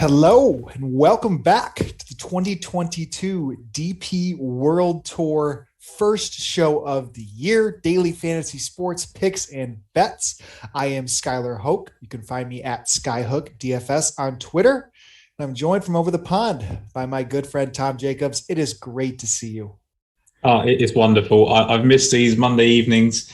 Hello and welcome back to the 2022 DP World Tour first show of the year, daily fantasy sports picks and bets. I am Skylar Hoke. You can find me at Skyhook DFS on Twitter. And I'm joined from over the pond by my good friend Tom Jacobs. It is great to see you. It is wonderful. I've missed these Monday evenings,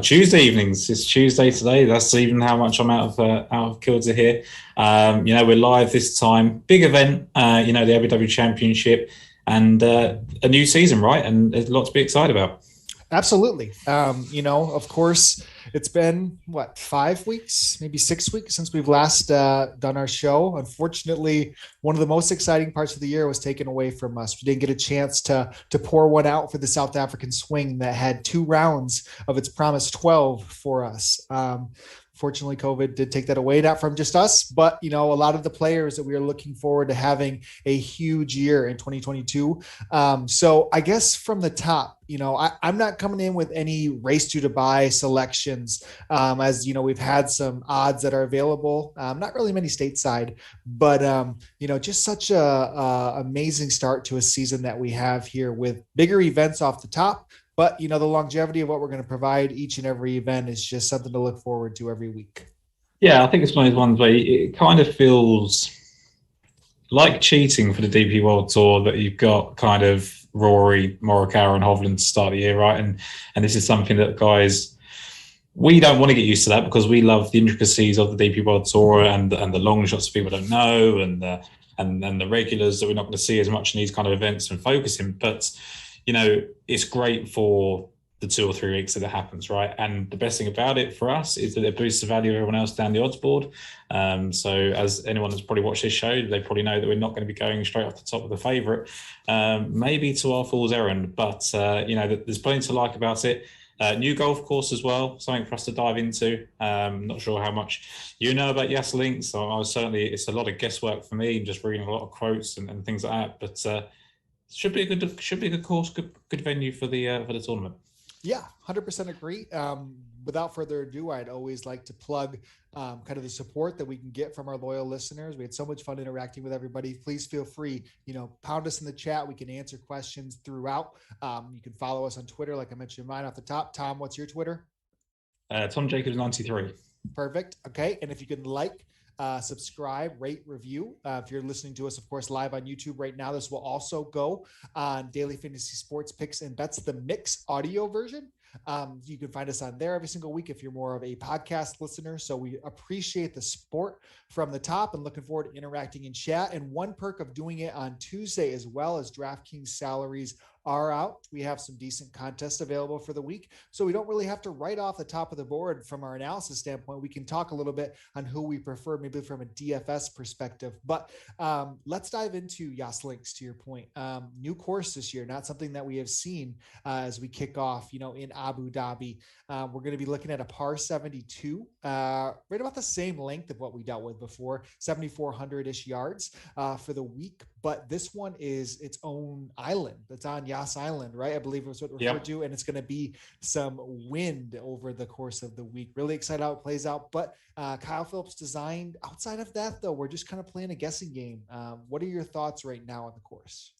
Tuesday evenings. It's Tuesday today. That's even how much I'm out of kilter here. We're live this time. Big event. The Abu Dhabi Championship and a new season, right? And there's a lot to be excited about. Absolutely. Of course, it's been 5 weeks, maybe 6 weeks since we've last done our show. Unfortunately, one of the most exciting parts of the year was taken away from us. We didn't get a chance to pour one out for the South African swing that had 2 rounds of its promised 12 for us. Fortunately, COVID did take that away, not from just us, but, a lot of the players that we are looking forward to having a huge year in 2022. So I guess from the top, I'm not coming in with any race to Dubai selections, as we've had some odds that are available. Not really many stateside, but just such a amazing start to a season that we have here with bigger events off the top. But, the longevity of what we're going to provide each and every event is just something to look forward to every week. Yeah, I think it's one of those ones where it kind of feels like cheating for the DP World Tour that you've got kind of Rory, Morikawa and Hovland to start the year, right? And this is something that guys, we don't want to get used to that because we love the intricacies of the DP World Tour and the long shots people don't know and the regulars that we're not going to see as much in these kind of events and focusing. But it's great for the 2 or 3 weeks that it happens, right? And the best thing about it for us is that it boosts the value of everyone else down the odds board. So as anyone that's probably watched this show, they probably know that we're not going to be going straight off the top of the favourite, maybe to our fool's errand. But, there's plenty to like about it. New golf course as well, something for us to dive into. Not sure how much you know about Yas Links. So it's a lot of guesswork for me, just reading a lot of quotes and things like that. But should be a good course, good venue for the tournament. Yeah, 100% agree. Without further ado, I'd always like to plug kind of the support that we can get from our loyal listeners. We had so much fun interacting with everybody. Please feel free, pound us in the chat. We can answer questions throughout. You can follow us on Twitter, like I mentioned mine off the top. Tom, what's your Twitter? Tom Jacobs 93. Perfect. Okay, and if you can subscribe, rate, review. If you're listening to us, of course, live on YouTube right now, this will also go on Daily Fantasy Sports Picks and Bets, the mix audio version. You can find us on there every single week if you're more of a podcast listener. So we appreciate the support from the top and looking forward to interacting in chat. And one perk of doing it on Tuesday, as well as DraftKings salaries are out, we have some decent contests available for the week. So we don't really have to write off the top of the board from our analysis standpoint. We can talk a little bit on who we prefer, maybe from a DFS perspective. But let's dive into Yas Links, to your point. New course this year, not something that we have seen as we kick off, in Abu Dhabi. We're going to be looking at a par 72, right about the same length of what we dealt with before, 7,400-ish yards for the week. But this one is its own island. It's on Yas Island, right? I believe it was what referred to, and it's going to be some wind over the course of the week. Really excited how it plays out. But Kyle Phillips designed. Outside of that, though, we're just kind of playing a guessing game. What are your thoughts right now on the course?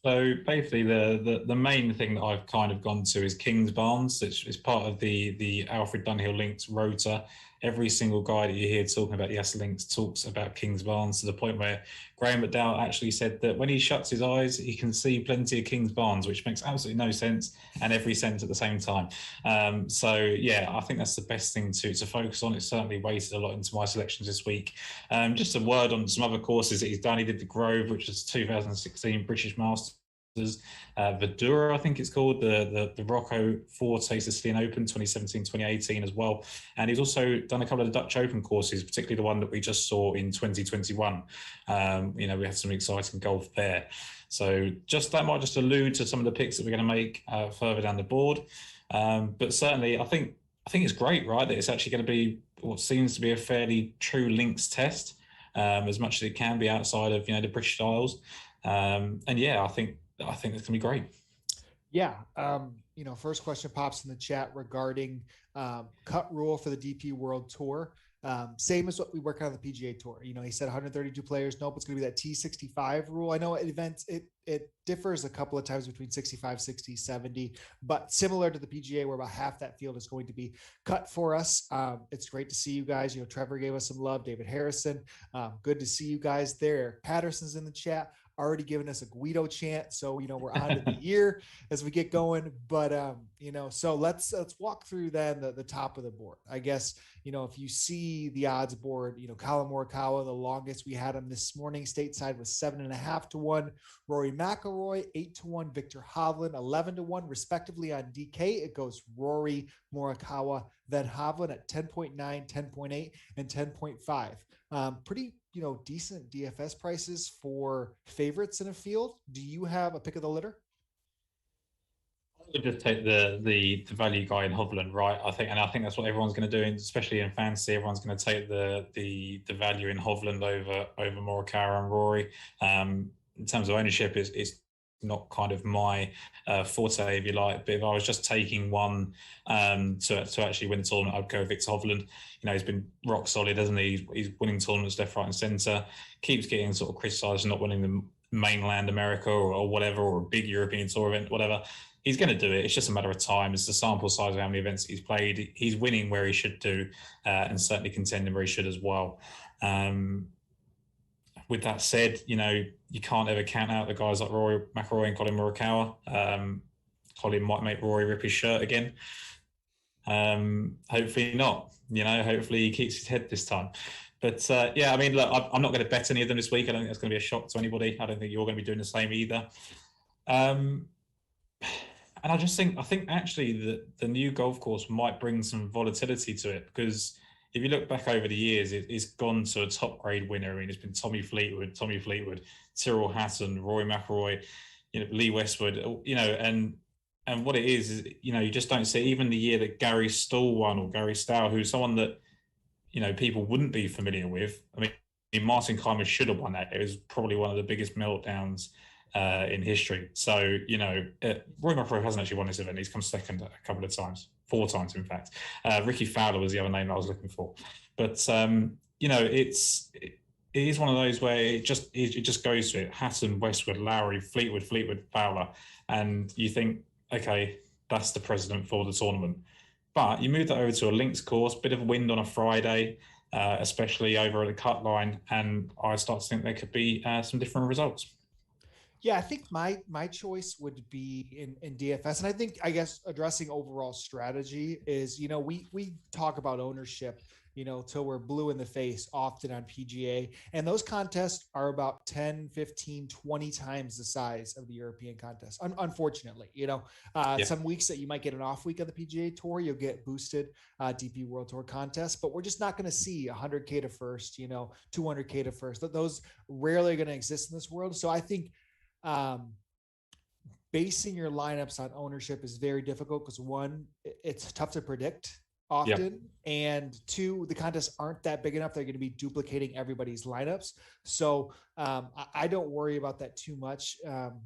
So basically, the main thing that I've kind of gone to is Kings Barnes. It's part of the Alfred Dunhill Links rota. Every single guy that you hear talking about Yas Links talks about Kings Barnes, to the point where Graham McDowell actually said that when he shuts his eyes, he can see plenty of Kings Barnes, which makes absolutely no sense and every sense at the same time. I think that's the best thing to focus on. It's certainly weighted a lot into my selections this week. Just a word on some other courses that he's done. He did the Grove, which was 2016 British Masters. Vadura, I think it's called, the Rocco Forte Sicilian Open 2017-2018 as well. And he's also done a couple of the Dutch Open courses, particularly the one that we just saw in 2021. We had some exciting golf there. So that might just allude to some of the picks that we're going to make further down the board. But certainly, I think it's great, right, that it's actually going to be what seems to be a fairly true links test, as much as it can be outside of the British Isles. I think it's gonna be great. Yeah. First question pops in the chat regarding cut rule for the DP World Tour. Same as what we work on the PGA Tour. You know, he said 132 players. Nope, it's going to be that T65 rule. I know at events it differs a couple of times between 65, 60, 70, but similar to the PGA, where about half that field is going to be cut for us. It's great to see you guys. You know, Trevor gave us some love. David Harrison, good to see you guys there. Patterson's in the chat, already giving us a Guido chant. So, you know, we're on to the year as we get going, but, you know, so let's walk through then the top of the board. I guess, you know, if you see the odds board, you know, Colin Morikawa, the longest we had him this morning stateside was 7.5 to 1, Rory McIlroy 8 to 1, Victor Hovland 11 to 1, respectively. On DK, it goes Rory, Morikawa, then Hovland at 10.9, 10.8, and 10.5. Pretty, you know, decent DFS prices for favorites in a field. Do you have a pick of the litter? I would just take the value guy in Hovland, right? I think that's what everyone's going to do, especially in fantasy. Everyone's going to take the value in Hovland over Morikawa and Rory. In terms of ownership, it's not kind of my forte, if you like. But if I was just taking one to actually win the tournament, I'd go Victor Hovland. You know, he's been rock solid, hasn't he? He's winning tournaments left, right, and centre. Keeps getting sort of criticised for not winning the mainland America or whatever, or a big European Tour event, whatever. He's going to do it. It's just a matter of time. It's the sample size of how many events he's played. He's winning where he should do, and certainly contending where he should as well. With that said, you know, you can't ever count out the guys like Rory McIlroy and Colin Morikawa. Colin might make Rory rip his shirt again. Hopefully not. You know, hopefully he keeps his head this time. But yeah, I mean, look, I'm not going to bet any of them this week. I don't think that's going to be a shock to anybody. I don't think you're going to be doing the same either. And I think actually that the new golf course might bring some volatility to it, because if you look back over the years, it's gone to a top grade winner. I mean, it's been Tommy Fleetwood, Tyrrell Hatton, Rory McIlroy, you know, Lee Westwood, you know, and what it is, you know, you just don't see. Even the year that Gary Stoll won, or Gary Stow, who's someone that, you know, people wouldn't be familiar with. I mean, Martin Keimer should have won that. It was probably one of the biggest meltdowns in history. So, you know, Rory McIlroy hasn't actually won this event. He's come second a couple of times, 4 times, in fact. Ricky Fowler was the other name I was looking for. But, you know, it is one of those where it just goes to it. Hatton, Westwood, Lowry, Fleetwood, Fowler. And you think, okay, that's the precedent for the tournament. But you move that over to a links course, bit of wind on a Friday, especially over at the cut line, and I start to think there could be some different results. Yeah, I think my choice would be in DFS. And I guess addressing overall strategy is, you know, we talk about ownership, you know, till we're blue in the face often on PGA. And those contests are about 10, 15, 20 times the size of the European contest. Unfortunately, you know, some weeks that you might get an off week on the PGA Tour, you'll get boosted DP World Tour contests, but we're just not going to see 100K to first, you know, 200K to first. Those rarely going to exist in this world. So I think basing your lineups on ownership is very difficult, because 1, it's tough to predict often, and 2, the contests aren't that big enough. They're going to be duplicating everybody's lineups. So I don't worry about that too much.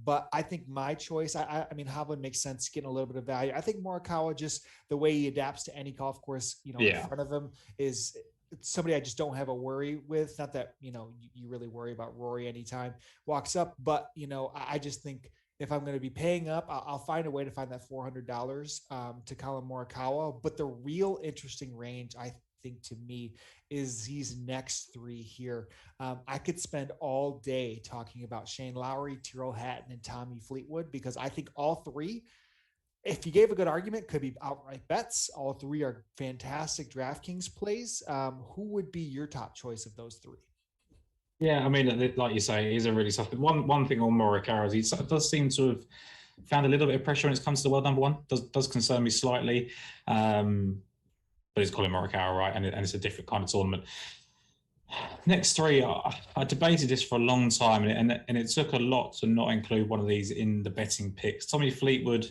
But I think my choice, I mean, Hovland makes sense, getting a little bit of value. I think Morikawa, just the way he adapts to any golf course, you know, in front of him, is somebody I just don't have a worry with. Not that, you know, you really worry about Rory anytime walks up, but, you know, I just think if I'm going to be paying up, I'll find a way to find that $400 to Colin Morikawa. But the real interesting range, I think, to me, is these next 3 here. I could spend all day talking about Shane Lowry, Tyrrell Hatton, and Tommy Fleetwood, because I think all 3, if you gave a good argument, could be outright bets. All 3 are fantastic DraftKings plays. Who would be your top choice of those 3? Yeah, I mean, like you say, he's a really tough. One thing on Morikawa is he does seem to have found a little bit of pressure when it comes to the world number 1. Does concern me slightly, but it's Colin Morikawa, right? And it's a different kind of tournament. Next 3, I debated this for a long time, and it took a lot to not include one of these in the betting picks. Tommy Fleetwood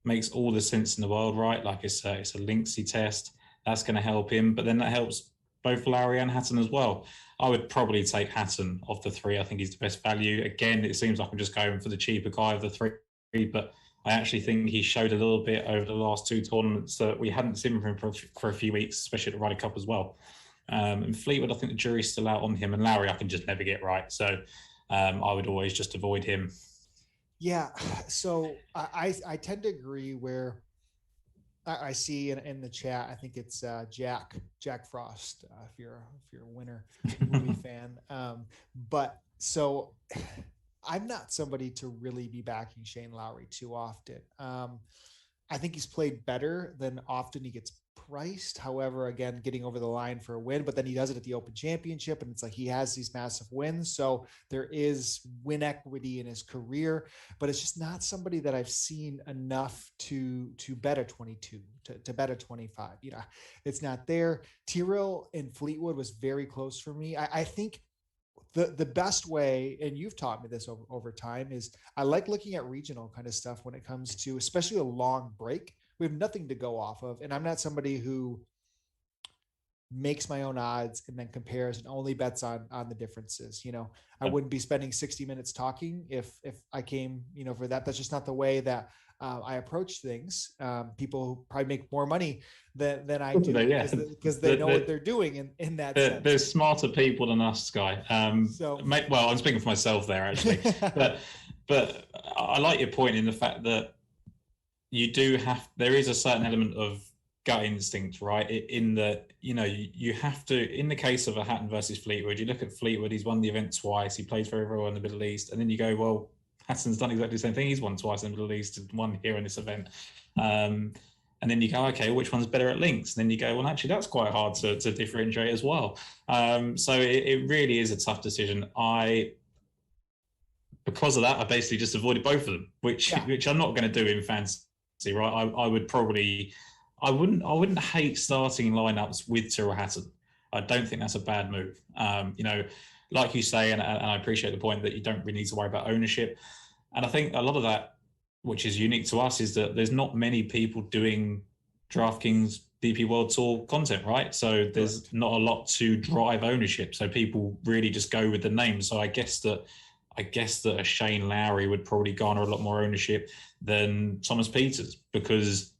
makes all the sense in the world, right? Like it's a linksy test. That's going to help him, but then that helps both Lowry and Hatton as well. I would probably take Hatton of the 3. I think he's the best value. Again, it seems like I'm just going for the cheaper guy of the 3, but I actually think he showed a little bit over the last 2 tournaments that we hadn't seen from him for a few weeks, especially at the Ryder Cup as well. And Fleetwood, I think the jury's still out on him, and Lowry I can just never get right. So I would always just avoid him. Yeah, so I tend to agree where I see in the chat. I think it's Jack Frost. If you're a Winter movie fan, but so I'm not somebody to really be backing Shane Lowry too often. I think he's played better than often he gets priced. However, again, getting over the line for a win, but then he does it at the Open Championship, and it's like he has these massive wins. So there is win equity in his career, but it's just not somebody that I've seen enough to bet a 22, to bet a 25. You know, it's not there. Tyrrell and Fleetwood was very close for me. I think the best way, and you've taught me this over time, is I like looking at regional kind of stuff when it comes to especially a long break. We have nothing to go off of, and I'm not somebody who makes my own odds and then compares and only bets on the differences. You know, I wouldn't be spending 60 minutes talking if I came, you know, for that. That's just not the way that I approach things. People who probably make more money than I do because they know what they're doing in that sense. There's smarter people than us, Sky. Well, I'm speaking for myself there actually, but I like your point in the fact that there is a certain element of gut instinct, right? In that, you know, you have to, in the case of a Hatton versus Fleetwood, you look at Fleetwood, he's won the event twice, he plays very, very well in the Middle East, and then you go, well, Hatton's done exactly the same thing. He's won twice in the Middle East and won here in this event. And then you go, okay, which one's better at links? And then you go, well, actually, that's quite hard to differentiate as well. So it really is a tough decision. Because of that, I basically just avoided both of them, which I'm not going to do in fantasy, right? I wouldn't hate starting lineups with Tyrrell Hatton. I don't think that's a bad move. You know, like you say, and I appreciate the point that you don't really need to worry about ownership. And I think a lot of that, which is unique to us, is that there's not many people doing DraftKings DP World Tour content, right? So there's not a lot to drive ownership. So people really just go with the name. So I guess that a Shane Lowry would probably garner a lot more ownership than Thomas Pieters, because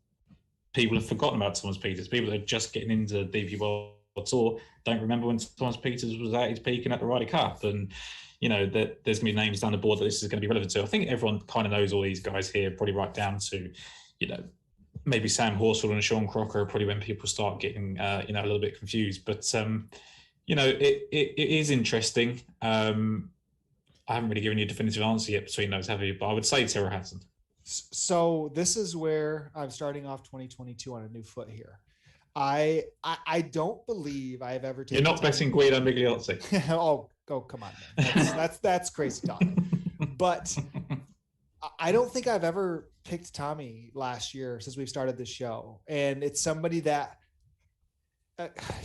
people have forgotten about Thomas Pieters. People that are just getting into DP World Tour don't remember when Thomas Pieters was at his peak and at the Ryder Cup. And, you know, that there's going to be names down the board that this is going to be relevant to. I think everyone kind of knows all these guys here, probably right down to, you know, maybe Sam Horsfall and Sean Crocker are probably when people start getting, you know, a little bit confused. But, you know, it is interesting. I haven't really given you a definitive answer yet between those, have you? But I would say Tyrrell Hatton. So this is where I'm starting off 2022 on a new foot here. I don't believe I've ever taken. You're not betting Guido Migliozzi. oh, come on, man. That's crazy talk. But I don't think I've ever picked Tommy last year since we've started this show, and it's somebody that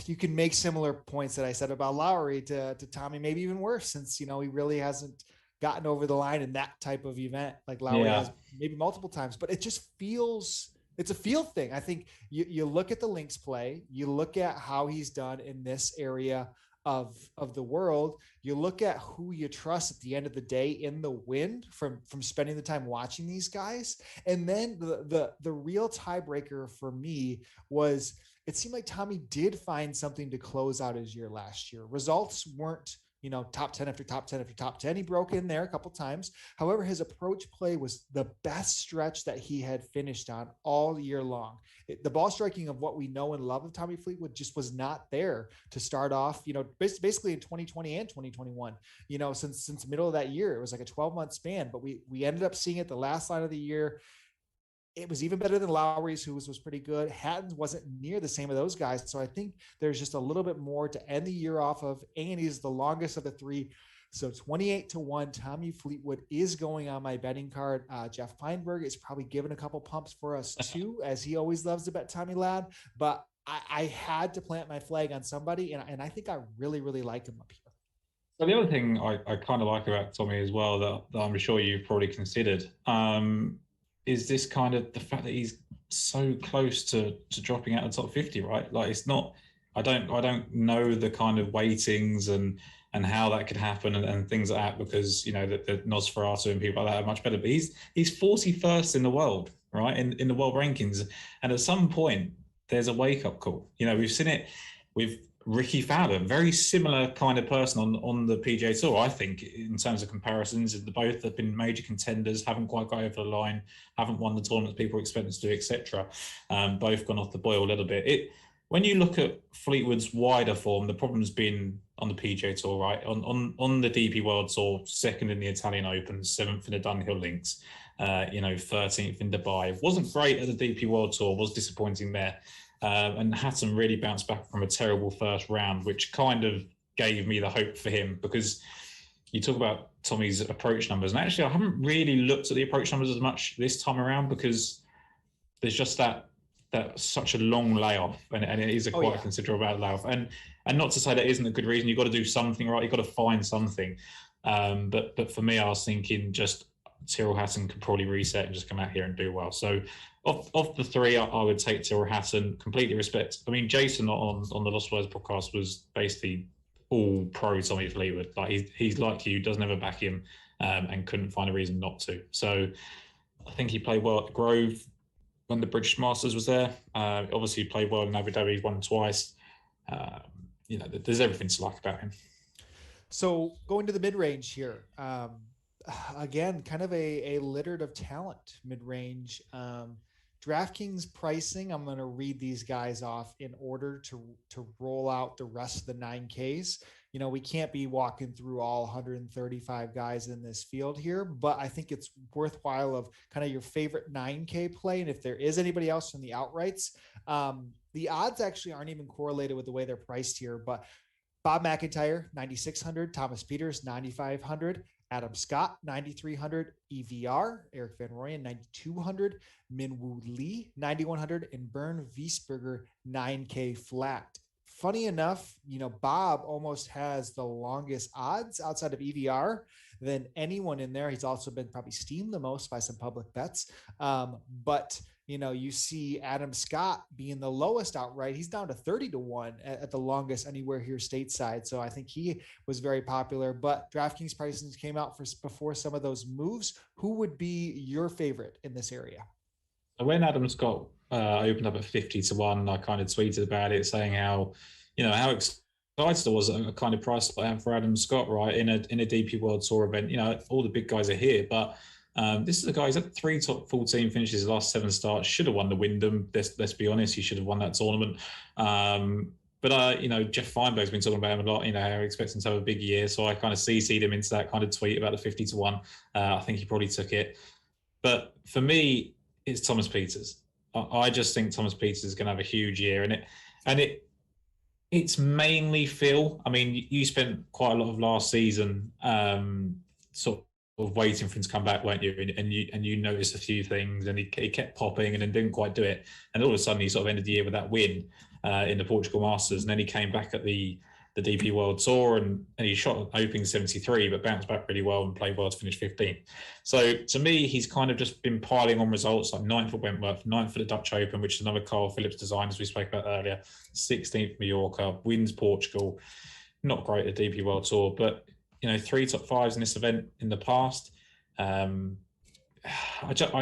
you can make similar points that I said about Lowry to Tommy, maybe even worse, since, you know, he really hasn't gotten over the line in that type of event like Lowry has maybe multiple times. But it just feels, it's a feel thing. I think you look at the links play, you look at how he's done in this area of the world, you look at who you trust at the end of the day in the wind from spending the time watching these guys. And then the real tiebreaker for me was, it seemed like Tommy did find something to close out his year last year. Results weren't, you know, top 10 after top 10 after top 10. He broke in there a couple times. However, his approach play was the best stretch that he had finished on all year long. The ball striking of what we know and love of Tommy Fleetwood just was not there to start off, you know, basically in 2020 and 2021, you know, since the middle of that year. It was like a 12-month span, but we ended up seeing it the last line of the year. It was even better than Lowry's, who was pretty good. Hatton's wasn't near the same of those guys. So I think there's just a little bit more to end the year off of. And he's the longest of the three. So 28-1, Tommy Fleetwood is going on my betting card. Jeff Feinberg is probably giving a couple pumps for us too, as he always loves to bet Tommy Lad. But I had to plant my flag on somebody, and I think I really, really like him up here. So the other thing I kind of like about Tommy as well that I'm sure you've probably considered, is this kind of the fact that he's so close to dropping out of the top 50, right? Like, it's not, I don't know the kind of weightings and how that could happen and things like that, because, you know, the Nosferatu and people like that are much better. But he's 41st in the world, right? In the world rankings. And at some point, there's a wake-up call. You know, we've seen it with Ricky Fowler, very similar kind of person on the PGA Tour, I think, in terms of comparisons. Both have been major contenders, haven't quite got over the line, haven't won the tournaments people expect them to do, etc. Both gone off the boil a little bit. When you look at Fleetwood's wider form, the problem's been on the PGA Tour, right? On the DP World Tour, second in the Italian Open, seventh in the Dunhill Links, 13th in Dubai. Wasn't great at the DP World Tour, was disappointing there. And Hatton really bounced back from a terrible first round, which kind of gave me the hope for him, because you talk about Tommy's approach numbers. And actually, I haven't really looked at the approach numbers as much this time around, because there's just that such a long layoff, and it is a quite considerable layoff. And not to say that isn't a good reason. You've got to do something, right? You've got to find something. But for me, I was thinking just Tyrrell Hatton could probably reset and just come out here and do well. So of the three, I would take Tyrrell Hatton. Completely respect. I mean, Jason on the Lost Words podcast was basically all pro Tommy Fleetwood. Like he's like you, doesn't ever back him, and couldn't find a reason not to. So I think he played well at the Grove when the British Masters was there. Obviously, he played well in Abu Dhabi. He's won twice. There's everything to like about him. So going to the mid-range here, again, kind of a littered of talent mid-range. DraftKings pricing, I'm going to read these guys off in order to roll out the rest of the 9Ks. We can't be walking through all 135 guys in this field here, but I think it's worthwhile of kind of your favorite 9K play. And if there is anybody else from the outrights, the odds actually aren't even correlated with the way they're priced here, but Bob McIntyre, 9,600, Thomas Pieters, 9,500, Adam Scott, 9,300, EVR, Eric Van Rooyen, 9,200, Minwoo Lee, 9,100, and Bernd Wiesberger, 9K flat. Funny enough, Bob almost has the longest odds outside of EVR than anyone in there. He's also been probably steamed the most by some public bets. But you see Adam Scott being the lowest outright. He's down to 30-1 at the longest anywhere here stateside. So I think he was very popular, but DraftKings pricing came out before some of those moves. Who would be your favorite in this area? When Adam Scott opened up at 50-1, I kind of tweeted about it, saying how excited I was at a kind of price for Adam Scott, right? In a DP World Tour event. All the big guys are here, but this is a guy who's had 3 top 14 finishes his last 7 starts. Should have won the Wyndham. Let's be honest, he should have won that tournament. But Jeff Feinberg's been talking about him a lot. How he expects him to have a big year. So I kind of CC'd him into that kind of tweet about the 50-1. I think he probably took it. But for me, it's Thomas Pieters. I just think Thomas Pieters is going to have a huge year, and it's mainly Phil. I mean, you spent quite a lot of last season sort of waiting for him to come back, weren't you? And you noticed a few things, and he kept popping, and then didn't quite do it. And all of a sudden, he sort of ended the year with that win in the Portugal Masters, and then he came back at the DP World Tour, and he shot opening 73, but bounced back really well and played well to finish 15th. So to me, he's kind of just been piling on results, like 9th at Wentworth, 9th at the Dutch Open, which is another Carl Phillips design, as we spoke about earlier, 16th Mallorca, wins Portugal. Not great at DP World Tour, but 3 top 5s in this event in the past. I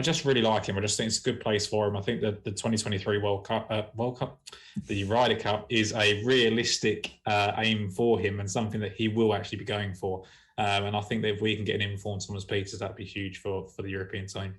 just really like him. I just think it's a good place for him. I think that the 2023 World Cup, the Ryder Cup, is a realistic aim for him, and something that he will actually be going for. And I think that if we can get an informed Thomas Pieters, that'd be huge for the European team.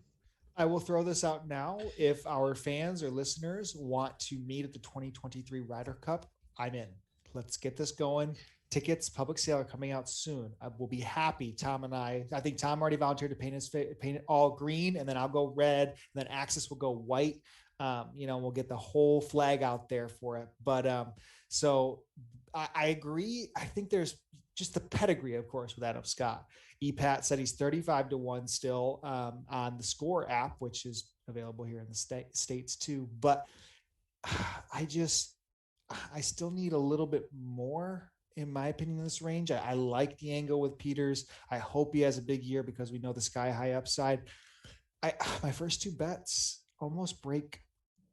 I will throw this out now. If our fans or listeners want to meet at the 2023 Ryder Cup, I'm in. Let's get this going. Tickets, public sale, are coming out soon. I will be happy. Tom and I think Tom already volunteered to paint it all green, and then I'll go red, and then Axis will go white. We'll get the whole flag out there for it. But so I agree. I think there's just the pedigree, of course, with Adam Scott. EPAT said he's 35-1 still on the Score app, which is available here in the States too. But I still need a little bit more, in my opinion, in this range. I like the angle with Pieters. I hope he has a big year because we know the sky high upside. My first 2 bets almost break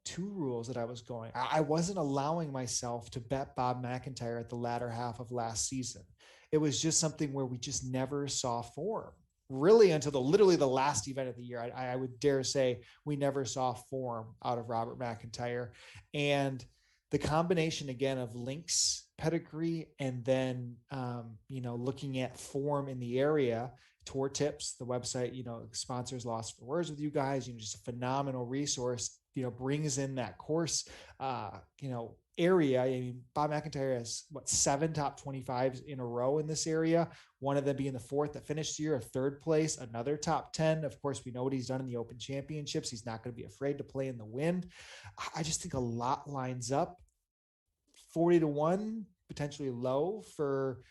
2 rules that I was going. I wasn't allowing myself to bet Bob McIntyre at the latter half of last season. It was just something where we just never saw form, really, until literally the last event of the year. I would dare say we never saw form out of Robert McIntyre. And the combination again of links pedigree and then looking at form in the area. Tour Tips, the website, sponsors Lost for Words with you guys, just a phenomenal resource, brings in that course area. I mean, Bob McIntyre has 7 top 25s in a row in this area, one of them being the 4th that finished the year, a 3rd place, another top 10. Of course, we know what he's done in the Open Championships. He's not going to be afraid to play in the wind. I just think a lot lines up. 40-1, potentially low for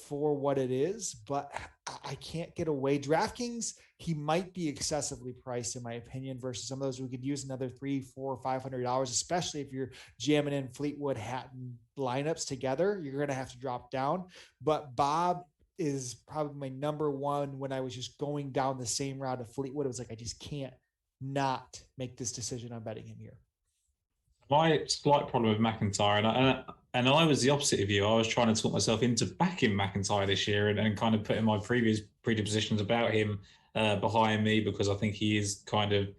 what it is, but I can't get away. DraftKings, he might be excessively priced in my opinion versus some of those we could use another $300, $400, $500, especially if you're jamming in Fleetwood, Hatton lineups together. You're going to have to drop down, but Bob is probably my number one. When I was just going down the same route of Fleetwood, it was like, I just can't not make this decision on betting him here. My slight problem with McIntyre, and I was the opposite of you. I was trying to talk myself into backing McIntyre this year and kind of putting my previous predispositions about him behind me, because I think he is kind of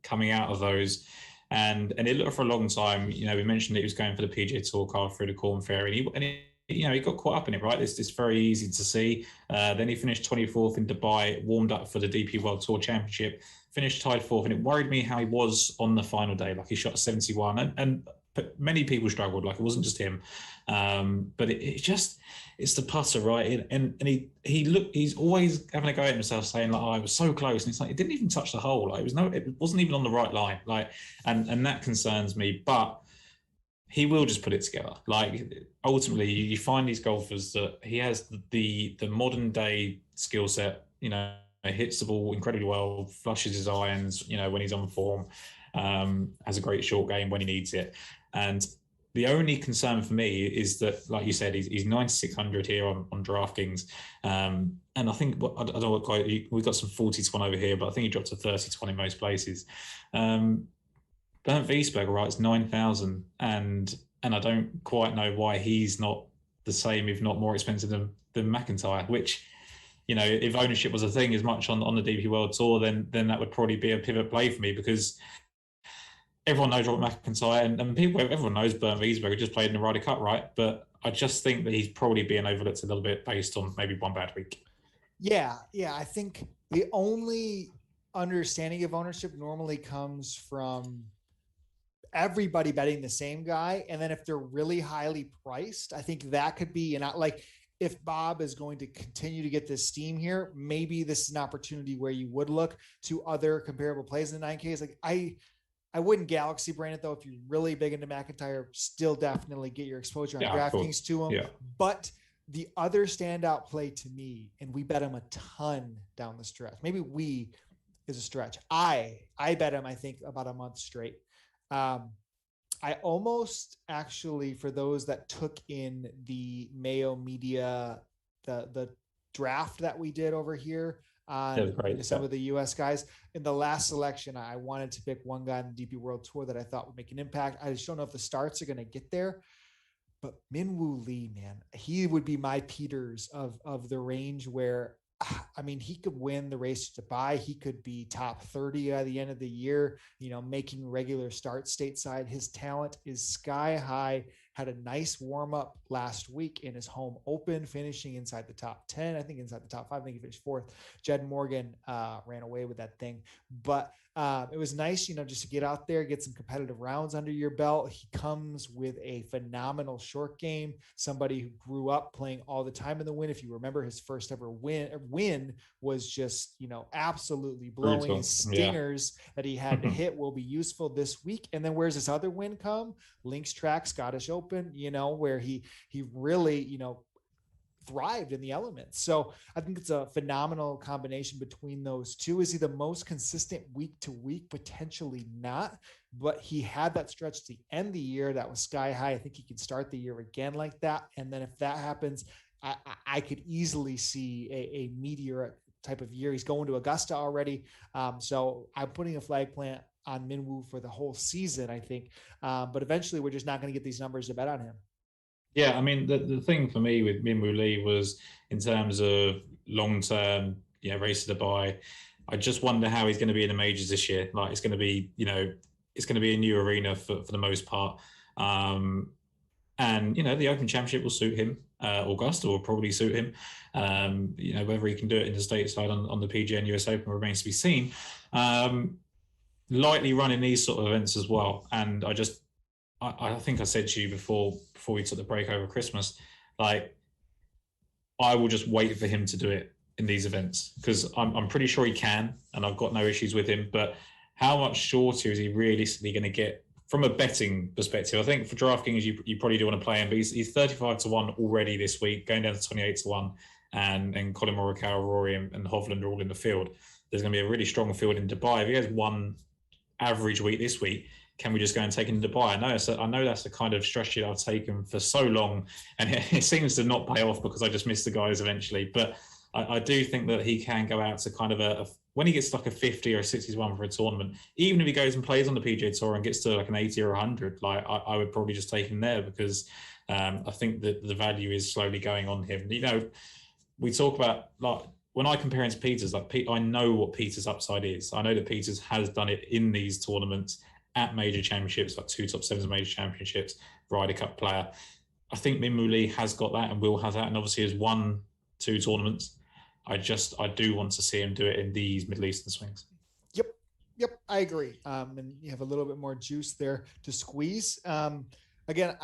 coming out of those. And it looked for a long time. We mentioned that he was going for the PGA Tour card through the Corn Ferry, and he got caught up in it, right? It's very easy to see. Then he finished 24th in Dubai, warmed up for the DP World Tour Championship, finished tied 4th, and it worried me how he was on the final day. Like, he shot 71, and many people struggled. Like, it wasn't just him, but it's the putter, right? And he's always having a go at himself, saying like, "Oh, I was so close," and it's like, it didn't even touch the hole. Like, it wasn't even on the right line. Like, and that concerns me, but he will just put it together. Like, ultimately, you find these golfers that he has the modern day skill set. Hits the ball incredibly well, flushes his irons, when he's on form, has a great short game when he needs it. And the only concern for me is that, like you said, he's 9,600 here on DraftKings. And I think, I don't know what quite, we've got some 40-1 over here, but I think he dropped to 30-1 in most places. Bernd Wiesberger, right, it's 9,000. And I don't quite know why he's not the same, if not more expensive than McIntyre, which, if ownership was a thing as much on the DP World Tour, then that would probably be a pivot play for me, because everyone knows Robert McIntyre and everyone knows Bernd Wiesberger just played in the Ryder Cup, right? But I just think that he's probably being overlooked a little bit based on maybe one bad week. Yeah. I think the only understanding of ownership normally comes from everybody betting the same guy. And then if they're really highly priced, I think that could be if Bob is going to continue to get this steam here, maybe this is an opportunity where you would look to other comparable plays in the 9Ks. Like, I wouldn't galaxy brain it though. If you're really big into McIntyre, still definitely get your exposure on DraftKings to him. Yeah. But the other standout play to me, and we bet him a ton down the stretch. Maybe we is a stretch. I bet him, I think, about a month straight. I almost actually, for those that took in the Mayo Media, the draft that we did over here on some of the US guys, in the last selection, I wanted to pick one guy on the DP World Tour that I thought would make an impact. I just don't know if the starts are going to get there, but Min-Woo Lee, man, he would be my Peters of the range where, I mean, he could win the race to Dubai. He could be top 30 at the end of the year, making regular starts stateside. His talent is sky high. Had a nice warm up last week in his home open, finishing inside the top 10. I think inside the top 5. I think he finished 4th. Jed Morgan ran away with that thing. But it was nice, just to get out there, get some competitive rounds under your belt. He comes with a phenomenal short game, somebody who grew up playing all the time in the wind. If you remember, his first ever win was just, absolutely blowing. Brutal. His stingers that he had to hit will be useful this week. And then where's this other win come? Links Track, Scottish Open, where he really, thrived in the elements. So I think it's a phenomenal combination between those two. Is he the most consistent week to week? Potentially not, but he had that stretch to end the year that was sky high. I think he could start the year again like that. And then if that happens, I could easily see a meteor type of year. He's going to Augusta already. So I'm putting a flag plant on Min-Woo for the whole season, I think. But eventually we're just not going to get these numbers to bet on him. Yeah, I mean, the thing for me with Min-Woo Lee was, in terms of long-term, race to Dubai, I just wonder how he's going to be in the majors this year. Like, it's going to be, it's going to be a new arena for the most part. And, the Open Championship will suit him. Augusta will probably suit him. Whether he can do it in the stateside on the PGA and US Open remains to be seen. Lightly running these sort of events as well. And I think I said to you before we took the break over Christmas, like, I will just wait for him to do it in these events, because I'm pretty sure he can, and I've got no issues with him. But how much shorter is he realistically going to get from a betting perspective? I think for DraftKings, you probably do want to play him, but he's 35-1 already this week, going down to 28-1, and Colin Morikawa, Rory, and Hovland are all in the field. There's going to be a really strong field in Dubai. If he has one average week this week, can we just go and take him to Dubai? I know that's the kind of strategy that I've taken for so long, and it seems to not pay off because I just miss the guys eventually. But I do think that he can go out to kind of when he gets like a 50 or a 61 for a tournament, even if he goes and plays on the PGA Tour and gets to like an 80 or 100, like I would probably just take him there, because I think that the value is slowly going on him. We talk about, like, when I compare him to Peters, like, I know what Peters' upside is. I know that Peters has done it in these tournaments at major championships, like 2 top 7s major championships, Ryder Cup player. I think Min Woo Lee has got that and will have that, and obviously has won 2 tournaments. I do want to see him do it in these Middle Eastern swings. Yep, I agree. And you have a little bit more juice there to squeeze. Again,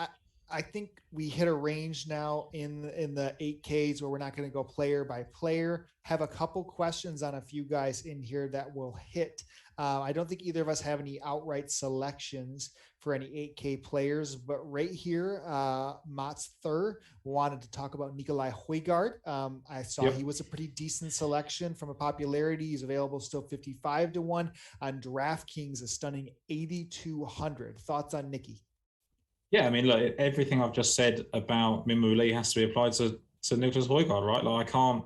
I think we hit a range now in the 8Ks where we're not going to go player by player. Have a couple questions on a few guys in here that will hit. I don't think either of us have any outright selections for any 8K players, but right here, Mats Thur wanted to talk about Nicolai Højgaard. I saw he was a pretty decent selection from a popularity. He's available still 55-1 on DraftKings, a stunning 8,200. Thoughts on Nicky? Yeah, I mean, look, everything I've just said about Min Woo Lee has to be applied to Nicholas Højgaard, right? Like, I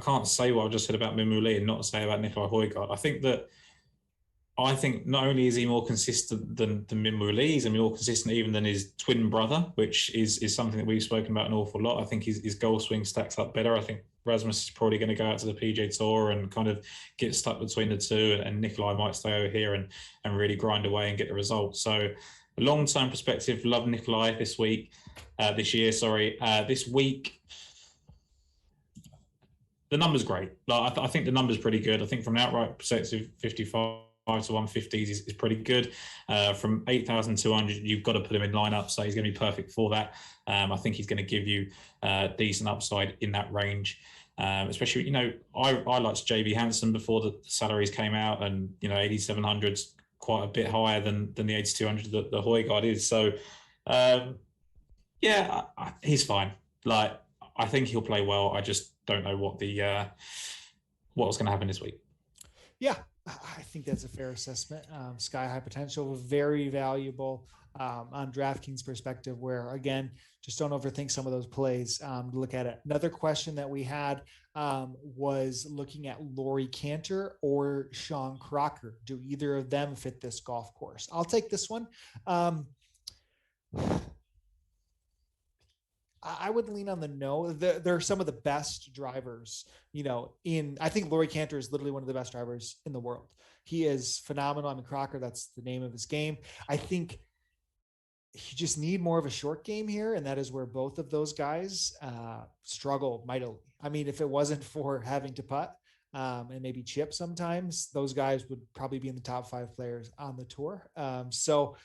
can't say what I've just said about Min Woo Lee and not say about Nicolai Højgaard. I think not only is he more consistent than Min Woo Lee, he's more consistent even than his twin brother, which is something that we've spoken about an awful lot. I think his golf swing stacks up better. I think Rasmus is probably going to go out to the PGA Tour and kind of get stuck between the two, and Nicolai might stay over here and really grind away and get the results. So, long-term perspective, love Nicolai this week. This week, the number's great. Like, I think the number's pretty good. I think from an outright perspective, 55 to 150s is pretty good. From 8,200, you've got to put him in lineup, so he's going to be perfect for that. I think he's going to give you decent upside in that range. Especially, I liked JB Hansen before the salaries came out, and 8,700's quite a bit higher than the 8,200 that the Højgaard is. So, he's fine. Like, I think he'll play well. I just don't know what's going to happen this week. Yeah, I think that's a fair assessment. Sky high potential, very valuable on DraftKings perspective, where, again, just don't overthink some of those plays. Look at it. Another question that we had was looking at Laurie Cantor or Sean Crocker. Do either of them fit this golf course? I'll take this one. I would lean on the no. They're some of the best drivers, I think Laurie Cantor is literally one of the best drivers in the world. He is phenomenal. I mean, Crocker, that's the name of his game. I think you just need more of a short game here, and that is where both of those guys struggle mightily. I mean, if it wasn't for having to putt and maybe chip sometimes, those guys would probably be in the top 5 players on the tour. So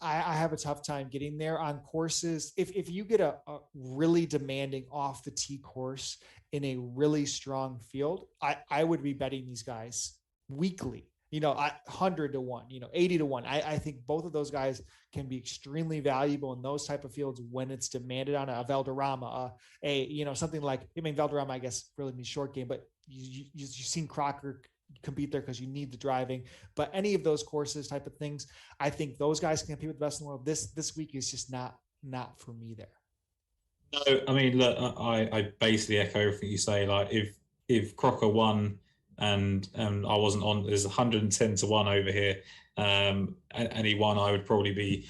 I have a tough time getting there on courses. If you get a really demanding off the tee course in a really strong field, I would be betting these guys weekly, 100-1, 80-1. I think both of those guys can be extremely valuable in those type of fields when it's demanded on a Valderrama, something like, Valderrama, I guess, really means short game, but you've seen Crocker compete there because you need the driving. But any of those courses type of things, I think those guys can compete with the best in the world. This week is just not for me there. No, I mean, look, I basically echo everything you say. Like, if Crocker won and I wasn't on, there's 110-1 over here, and he won, I would probably be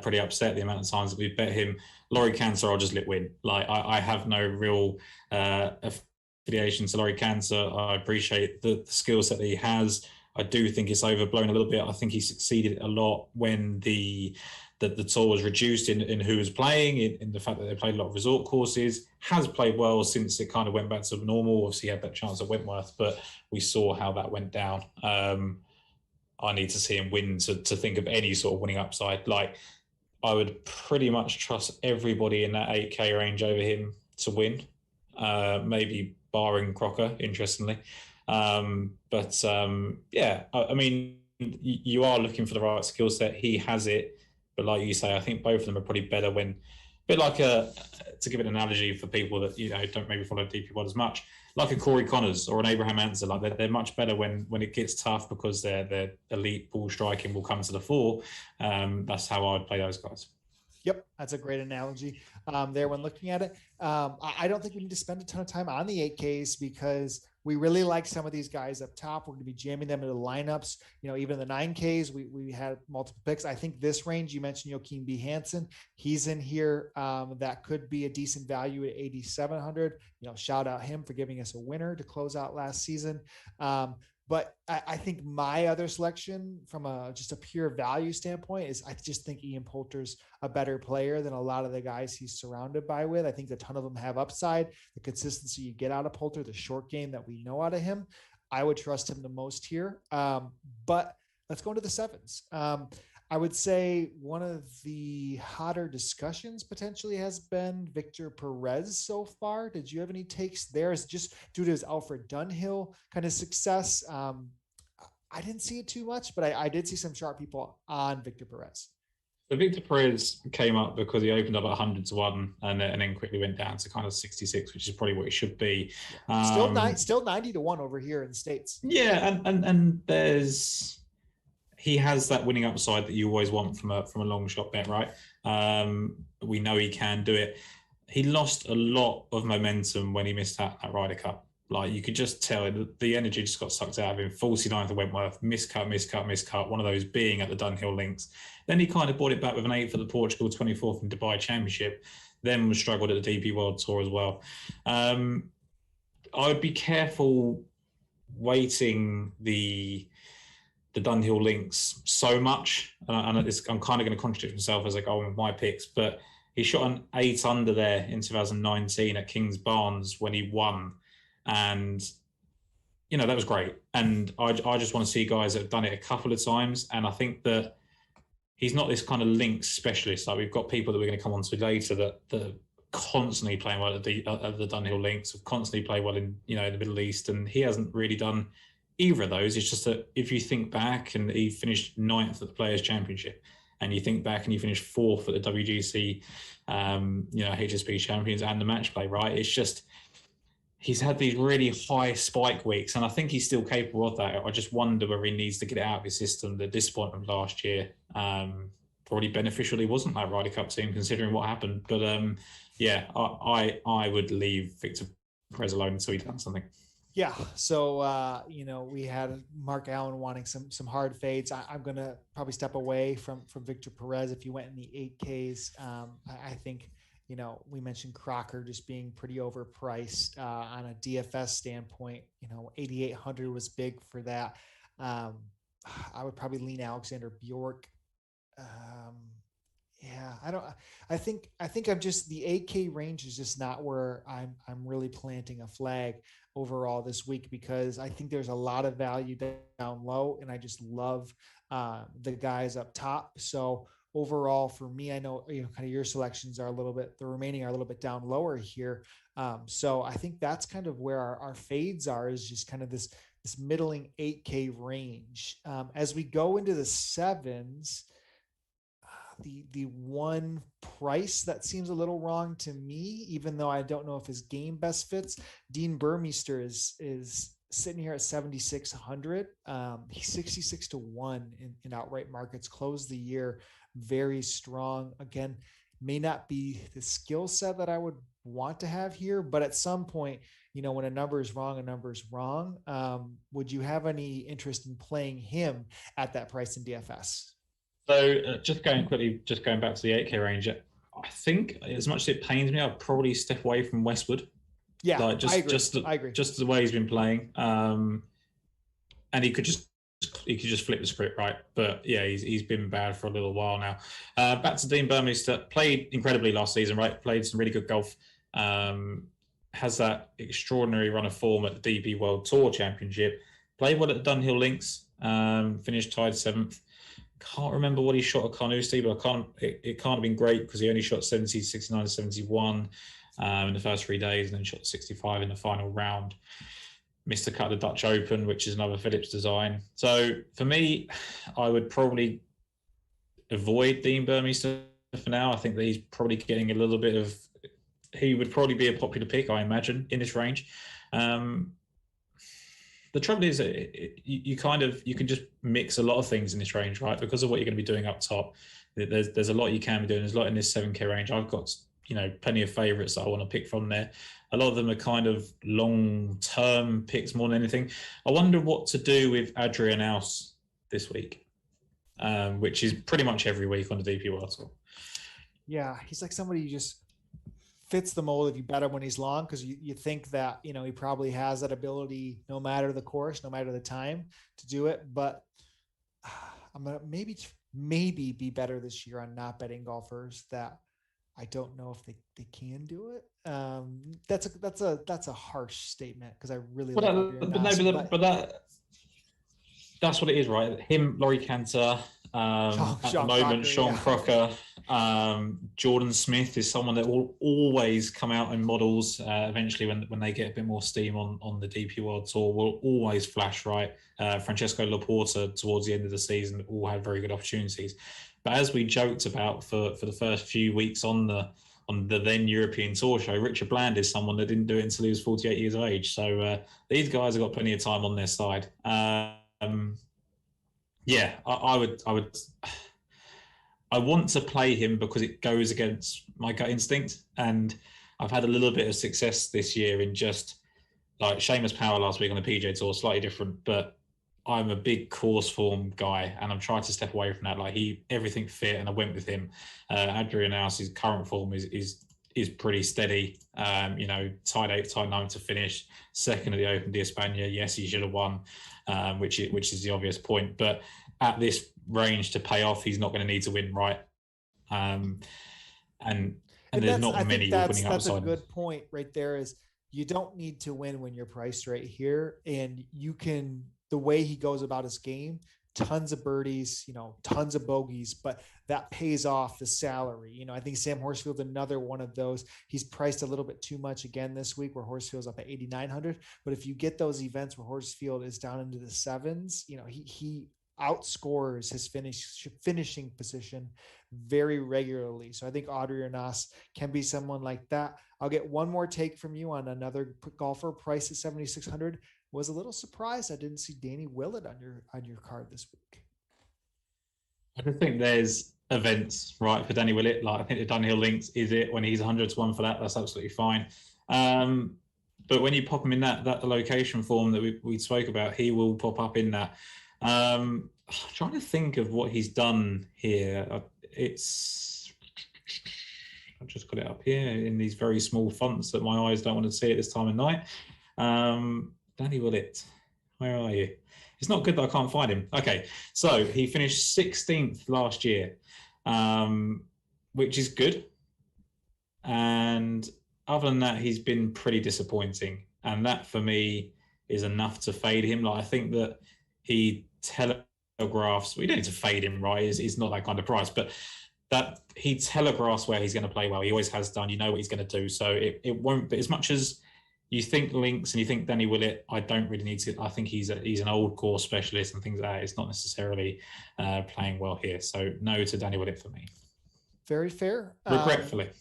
pretty upset the amount of times that we bet him. Laurie Cantor, I'll just let win. Like, I have no real affiliation to Laurie Cantor. I appreciate the skill set that he has. I do think it's overblown a little bit. I think he succeeded a lot when the the tour was reduced in who was playing, in the fact that they played a lot of resort courses, has played well since it kind of went back to normal. Obviously, he had that chance at Wentworth, but we saw how that went down. I need to see him win to think of any sort of winning upside. Like, I would pretty much trust everybody in that 8K range over him to win, maybe barring Crocker, interestingly. Yeah, I mean, you are looking for the right skill set. He has it. But like you say, I think both of them are probably better when, a bit like to give an analogy for people that, you know, don't maybe follow DP World as much, like a Corey Connors or an Abraham Answer. Like they're much better when it gets tough, because their elite ball striking will come to the fore. That's how I would play those guys. Yep, that's a great analogy there when looking at it. I don't think we need to spend a ton of time on the 8Ks, because we really like some of these guys up top. We're going to be jamming them into the lineups. You know, even the 9Ks, we had multiple picks. I think this range, you mentioned Joaquin B. Hansen, he's in here. That could be a decent value at 8,700. You know, shout out him for giving us a winner to close out last season. But I think my other selection from just a pure value standpoint is, I just think Ian Poulter's a better player than a lot of the guys he's surrounded by with. I think a ton of them have upside. The consistency you get out of Poulter, the short game that we know out of him, I would trust him the most here. But let's go into the sevens. I would say one of the hotter discussions potentially has been Victor Perez so far. Did you have any takes there? Is just due to his Alfred Dunhill kind of success? I didn't see it too much, but I did see some sharp people on Victor Perez. So Victor Perez came up because he opened up at 100 to 1 and then quickly went down to kind of 66, which is probably what it should be. Still 90 to 1 over here in the States. Yeah, and he has that winning upside that you always want from a long shot bet, right? We know he can do it. He lost a lot of momentum when he missed that Ryder Cup. Like, you could just tell the energy just got sucked out of him. 49th at Wentworth, miscut. One of those being at the Dunhill Links. Then he kind of brought it back with an 8th for the Portugal 24th in Dubai Championship. Then was struggled at the DP World Tour as well. I would be careful weighting the Dunhill Links so much, and I'm kind of going to contradict myself as I go on with my picks, but he shot an 8 under there in 2019 at Kings Barnes when he won, and you know, that was great. And I just want to see guys that have done it a couple of times, and I think that he's not this kind of links specialist. Like, we've got people that we're going to come on to later that are constantly playing well at the Dunhill Links, have constantly play well in, you know, the Middle East, and he hasn't really done either of those. It's just that if you think back, and he finished 9th at the Players Championship, and you think back and you finished 4th at the WGC, HSBC Champions and the match play, right? It's just, he's had these really high spike weeks, and I think he's still capable of that. I just wonder whether he needs to get it out of his system. The disappointment last year, probably beneficial he wasn't that Ryder Cup team, considering what happened. But I would leave Victor Perez alone until he's done something. Yeah. So, we had Mark Allen wanting some hard fades. I'm going to probably step away from Victor Perez. If you went in the 8Ks, I think, we mentioned Crocker just being pretty overpriced on a DFS standpoint. 8,800 was big for that. I would probably lean Alexander Bjork. I think I'm just, the 8K range is just not where I'm really planting a flag overall this week, because I think there's a lot of value down low, and I just love the guys up top. So overall for me, I know, kind of your selections are the remaining are a little bit down lower here. So I think that's kind of where our fades are, is just kind of this middling 8K range. As we go into the sevens, the one price that seems a little wrong to me, even though I don't know if his game best fits, Dean Burmeister is sitting here at 7,600. He's 66 to 1 in outright markets, closed the year very strong. Again, may not be the skill set that I would want to have here, but at some point, when a number is wrong, a number is wrong. Would you have any interest in playing him at that price in DFS? So just going back to the 8K range, I think as much as it pains me, I'd probably step away from Westwood. Yeah, I agree. I agree. Just the way he's been playing. And he could just flip the script, right? But yeah, he's been bad for a little while now. Back to Dean Burmeister. Played incredibly last season, right? Played some really good golf. Has that extraordinary run of form at the DP World Tour Championship. Played well at the Dunhill Links. Finished tied 7th. Can't remember what he shot at Carnoustie, but it can't have been great because he only shot 70, 69, 71 in the first 3 days, and then shot 65 in the final round. Missed a cut of the Dutch Open, which is another Phillips design. So for me, I would probably avoid Dean Burmeister for now. I think that he's probably getting a little bit of. He would probably be a popular pick, I imagine, in this range. The trouble is, you can just mix a lot of things in this range, right? Because of what you're going to be doing up top. There's a lot you can be doing. There's a lot in this 7K range. I've got plenty of favourites that I want to pick from there. A lot of them are kind of long-term picks more than anything. I wonder what to do with Adrian Aus this week, which is pretty much every week on the DP World Tour. Yeah, he's like somebody who just fits the mold if you bet him when he's long, because you think that, he probably has that ability no matter the course, no matter the time to do it. But I'm going to maybe be better this year on not betting golfers that I don't know if they can do it. That's a harsh statement because I really that's what it is, right? Him, Laurie Cantor, at the moment, Sean Crocker, Jordan Smith is someone that will always come out in models eventually when they get a bit more steam on the DP World Tour, will always flash, right? Francesco Laporta towards the end of the season all had very good opportunities. But as we joked about for the first few weeks on the then European Tour show, Richard Bland is someone that didn't do it until he was 48 years of age. So these guys have got plenty of time on their side. I want to play him because it goes against my gut instinct, and I've had a little bit of success this year in just like Seamus Power last week on the PGA Tour, slightly different, but I'm a big course form guy, and I'm trying to step away from that. Like everything fit, and I went with him. Adrian Aus's current form is pretty steady. Tied 8th, tied 9th to finish, second at the Open d'Espagne. Yes, he should have won, which is the obvious point. But at this range to pay off, he's not going to need to win, right? And there's not many winning outside. That's a good point right there. Is you don't need to win when you're priced right here, and you can. The way he goes about his game, tons of birdies, tons of bogeys, but that pays off the salary. I think Sam Horsfield's another one of those. He's priced a little bit too much again this week, where Horsfield's up at 8,900. But if you get those events where Horsfield is down into the 7s, he outscores his finishing position very regularly. So I think Adrian Aus can be someone like that. I'll get one more take from you on another golfer priced at 7,600. Was a little surprised I didn't see Danny Willett on your card this week. I just think there's events, right, for Danny Willett. Like I think the Dunhill Links is it when he's 100 to 1 for that. That's absolutely fine. But when you pop him in that location form that we spoke about, he will pop up in that. I'm trying to think of what he's done here. I've just got it up here in these very small fonts that my eyes don't want to see at this time of night. Danny Willett, where are you? It's not good that I can't find him. Okay, so he finished 16th last year, which is good. And other than that, he's been pretty disappointing. And that, for me, is enough to fade him. Like, I think that he telegraphs... We don't need to fade him, right? He's not that kind of price. But that he telegraphs where he's going to play well. He always has done. You know what he's going to do. So it won't... But as much as... You think Links and you think Danny Willett, I don't really need to. I think he's an old course specialist and things like that. It's not necessarily playing well here. So no to Danny Willett for me. Very fair. Regretfully.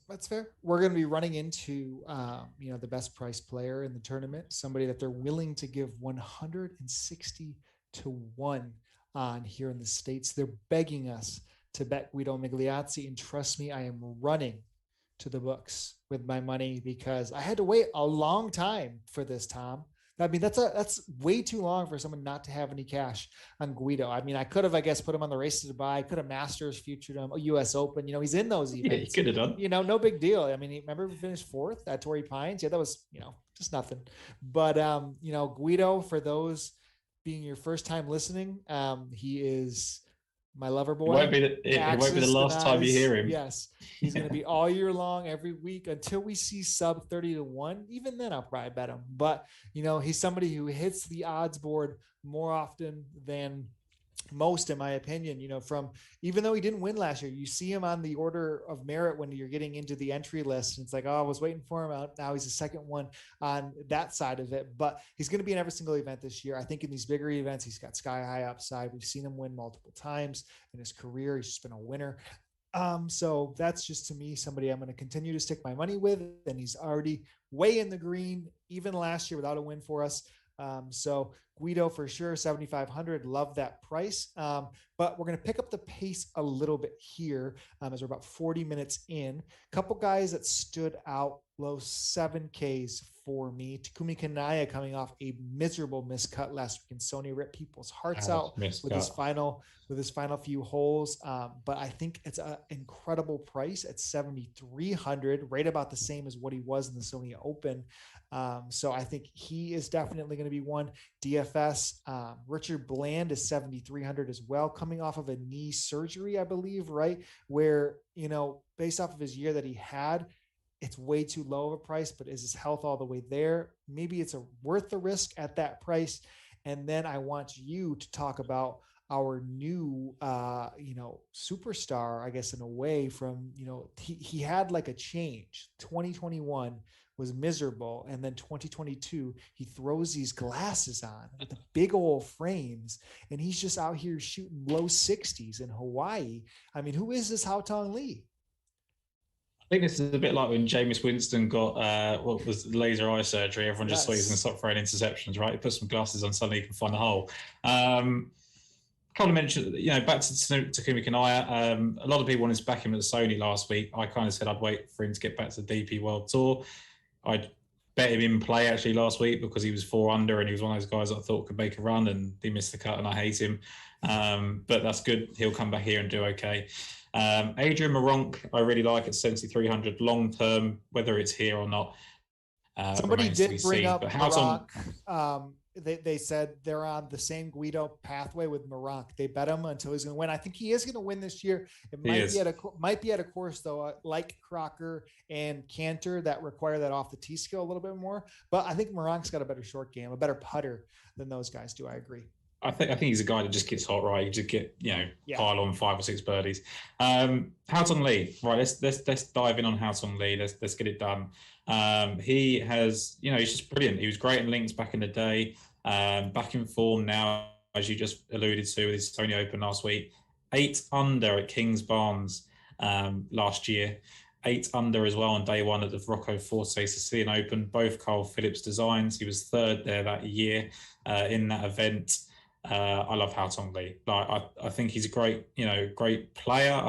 That's fair. We're going to be running into, the best price player in the tournament, somebody that they're willing to give 160 to 1 on here in the States. They're begging us to bet Guido Migliozzi, and trust me, I am running to the books with my money because I had to wait a long time for this, Tom. I mean, that's way too long for someone not to have any cash on Guido. I mean, I could have, I guess, put him on the race to Dubai. I could have Masters futured him, US Open. He's in those events. Yeah, he could have done. No big deal. I mean, remember we finished 4th at Torrey Pines? Yeah, that was, just nothing. But, Guido, for those being your first time listening, he is my lover boy. It won't be the last time you hear him. Yes, he's going to be all year long, every week until we see sub 30-1. Even then, I'll probably bet him. But he's somebody who hits the odds board more often than most, in my opinion. From, even though he didn't win last year, you see him on the order of merit when you're getting into the entry list, and it's like, oh, I was waiting for him. Now he's the second one on that side of it, but he's going to be in every single event this year. I think in these bigger events, he's got sky high upside. We've seen him win multiple times in his career. He's just been a winner. So that's just, to me, somebody I'm going to continue to stick my money with, and he's already way in the green, even last year without a win for us. So Guido for sure, 7,500. Love that price. But we're going to pick up the pace a little bit here as we're about 40 minutes in. A couple guys that stood out low 7Ks for me. Takumi Kanaya coming off a miserable miscut last week, and Sony ripped people's hearts out with his final few holes. But I think it's an incredible price at 7,300, right about the same as what he was in the Sony Open. So I think he is definitely going to be one. DFS, Richard Bland is 7,300 as well, coming off of a knee surgery, I believe, right? Where, based off of his year that he had, it's way too low of a price, but is his health all the way there? Maybe it's worth the risk at that price. And then I want you to talk about our new, superstar, I guess, in a way, from, he had like a change. 2021 was miserable. And then 2022, he throws these glasses on with the big old frames, and he's just out here shooting low 60s in Hawaii. I mean, who is this Haotong Li? I think this is a bit like when Jameis Winston got what was laser eye surgery. Everyone just thought he was going to stop throwing interceptions, right? He put some glasses on, suddenly he can find the hole. Kind of mentioned, back to Takumi Kanaya. A lot of people wanted to back him at the Sony last week. I kind of said I'd wait for him to get back to the DP World Tour. I bet him in play actually last week because he was 4 under, and he was one of those guys that I thought could make a run, and he missed the cut, and I hate him. But that's good. He'll come back here and do okay. Adrian Maronk, I really like at 7,300 long term, whether it's here or not. Somebody did bring up Maronk. They said they're on the same Guido pathway with Maronk. They bet him until he's going to win. I think he is going to win this year. It might be at a course though, like Crocker and Cantor, that require that off the tee skill a little bit more. But I think Maronk's got a better short game, a better putter than those guys do. I agree. I think he's a guy that just gets hot, right? You just get, pile on 5 or 6 birdies. Haotong Li, right? Let's dive in on Haotong Li. Let's get it done. He has, he's just brilliant. He was great in links back in the day. Back in form now, as you just alluded to with his Sony Open last week. 8 under at Kings Barnes last year. 8 under as well on day one at the Rocco Forte Sicilian Open, both Carl Phillips designs. He was 3rd there that year in that event. I love Haotong Li. I think he's a great player. I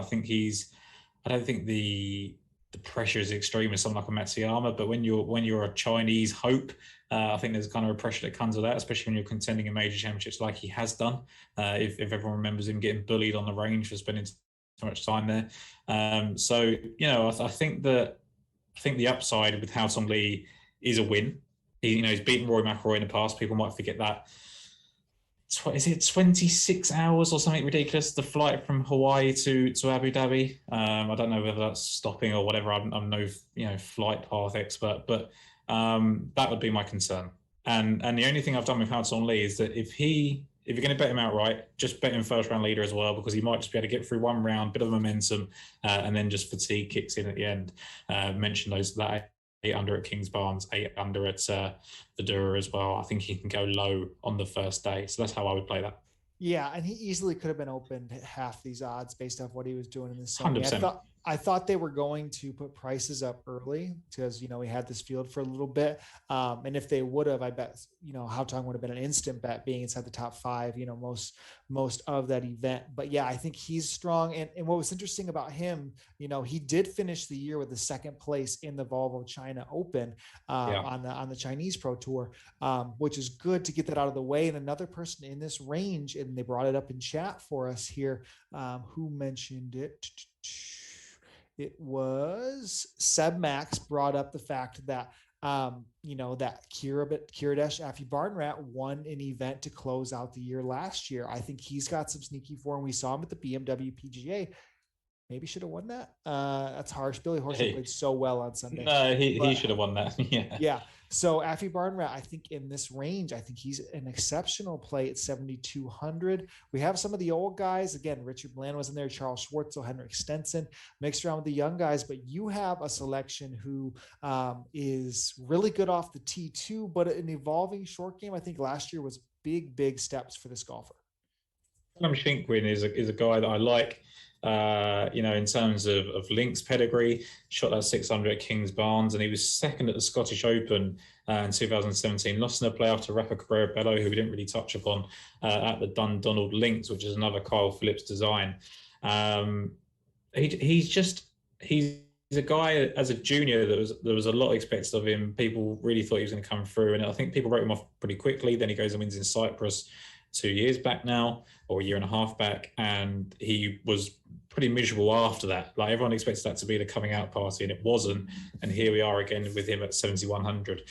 don't think the pressure is extreme as someone like a Matsuyama, but when you're a Chinese hope, I think there's kind of a pressure that comes with that, especially when you're contending in major championships like he has done. If everyone remembers him getting bullied on the range for spending so much time there. I think the upside with Haotong Li is a win. He's beaten Rory McIlroy in the past. People might forget that. Is it 26 hours or something ridiculous, the flight from Hawaii to Abu Dhabi? I don't know whether that's stopping or whatever. I'm no flight path expert, but that would be my concern. And the only thing I've done with Haotong Li is that if you're going to bet him outright, just bet him first round leader as well, because he might just be able to get through one round, bit of momentum, and then just fatigue kicks in at the end. Mention that 8 under at Kings Barnes, 8 under at Vidura as well. I think he can go low on the first day. So that's how I would play that. Yeah, and he easily could have been opened at half these odds based off what he was doing in the summer. 100%. I thought they were going to put prices up early because, we had this field for a little bit. And if they would have, I bet, Haotong would have been an instant bet being inside the top 5, most of that event. But yeah, I think he's strong. And what was interesting about him, he did finish the year with the 2nd place in the Volvo China Open on the Chinese Pro Tour, which is good to get that out of the way. And another person in this range, and they brought it up in chat for us here, who mentioned it? It was Seb Max brought up the fact that That Kiradesh Afi-Barnrat won an event to close out the year last year. I think he's got some sneaky form. We saw him at the BMW PGA. Maybe should have won that. That's harsh. Billy Horschel played so well on Sunday. No, he should have won that. Yeah. So Afi-Barnrat, I think in this range, I think he's an exceptional play at 7,200. We have some of the old guys. Again, Richard Bland was in there, Charles Schwartzel, Henrik Stenson, mixed around with the young guys. But you have a selection who is really good off the tee too, but an evolving short game. I think last year was big steps for this golfer. Shinkwin is a guy that I like. In terms of links pedigree, shot that 600 at Kings Barnes, and he was second at the Scottish Open in 2017, lost in a playoff to Rafa Cabrera-Bello, who we didn't really touch upon, at the Dundonald Links, which is another Kyle Phillips design. He's a guy as a junior there was a lot expected of him. People really thought he was going to come through, and I think people wrote him off pretty quickly. Then he goes and wins in Cyprus 2 years back now, or a year and a half back, and he was pretty miserable after that. Like, everyone expects that to be the coming out party, and it wasn't. And here we are again with him at 7,100.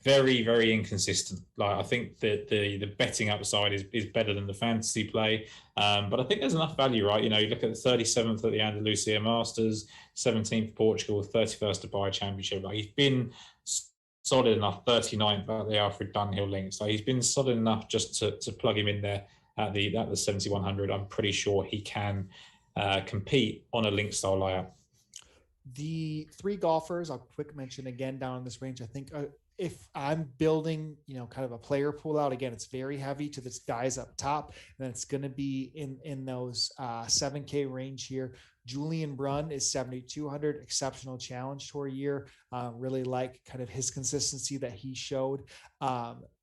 Very inconsistent. Like, I think that the betting upside is better than the fantasy play, but I think there's enough value, right? You look at the 37th at the Andalusia Masters, 17th Portugal, 31st Dubai Championship. Like, he's been solid enough. 39th at the Alfred Dunhill Links. So he's been solid enough just to plug him in there at the 7,100. I'm pretty sure he can compete on a link style layout. The three golfers I'll quick mention again down in this range. I think if I'm building, kind of a player pool out, again, it's very heavy to the guys up top, and it's going to be in those 7K range here. Julian Brunn is 7,200, exceptional challenge tour year. Really like kind of his consistency that he showed.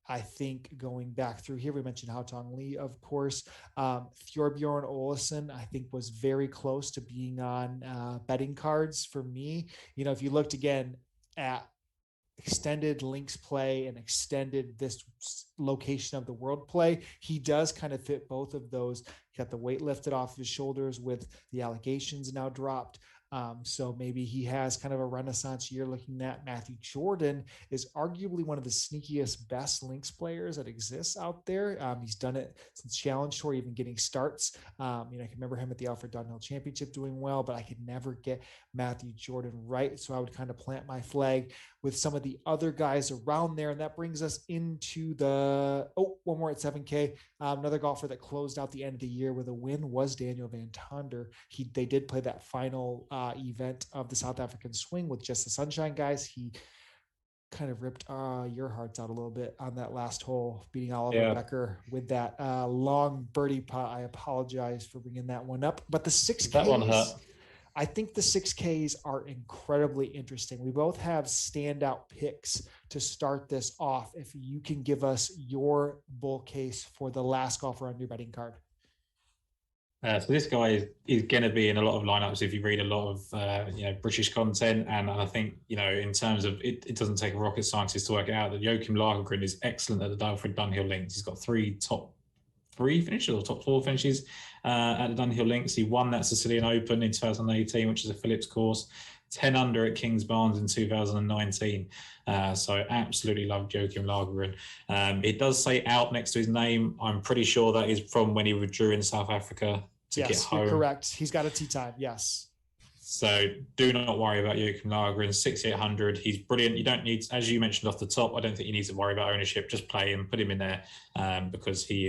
I think going back through here, we mentioned Hao Tong Lee, of course. Thorbjorn Olesen, I think, was very close to being on betting cards for me. If you looked again at extended links play and extended this location of the world play, he does kind of fit both of those. He got the weight lifted off his shoulders with the allegations now dropped. So maybe he has kind of a renaissance year. Looking at Matthew Jordan is arguably one of the sneakiest best links players that exists out there. He's done it since Challenge Tour, even getting starts. I can remember him at the Alfred Dunhill Championship doing well, but I could never get Matthew Jordan right. So I would kind of plant my flag with some of the other guys around there. And that brings us into one more at 7K. Another golfer that closed out the end of the year with a win was Daniel Van Tonder. They did play that final event of the South African Swing with just the Sunshine guys. He kind of ripped your hearts out a little bit on that last hole, beating Oliver Becker with that long birdie putt. I apologize for bringing that one up, but the 6Ks, that one hurt. I think the 6Ks are incredibly interesting. We both have standout picks to start this off. If you can give us your bull case for the last golfer on your betting card. So this guy is going to be in a lot of lineups if you read a lot of British content, and I think in terms of it doesn't take a rocket scientist to work it out that Joachim Lagergren is excellent at the Alfred Dunhill Links. He's got top four finishes at the Dunhill Links. He won that Sicilian Open in 2018, which is a Phillips course. 10 under at Kings Barnes in 2019. So absolutely love Joachim Lagergren. It does say out next to his name. I'm pretty sure that is from when he withdrew in South Africa to get home. Yes, you're correct. He's got a tee time, yes. So do not worry about Joachim Lagergren. 6,800. He's brilliant. You don't need, as you mentioned off the top, I don't think you need to worry about ownership. Just play him, put him in there because he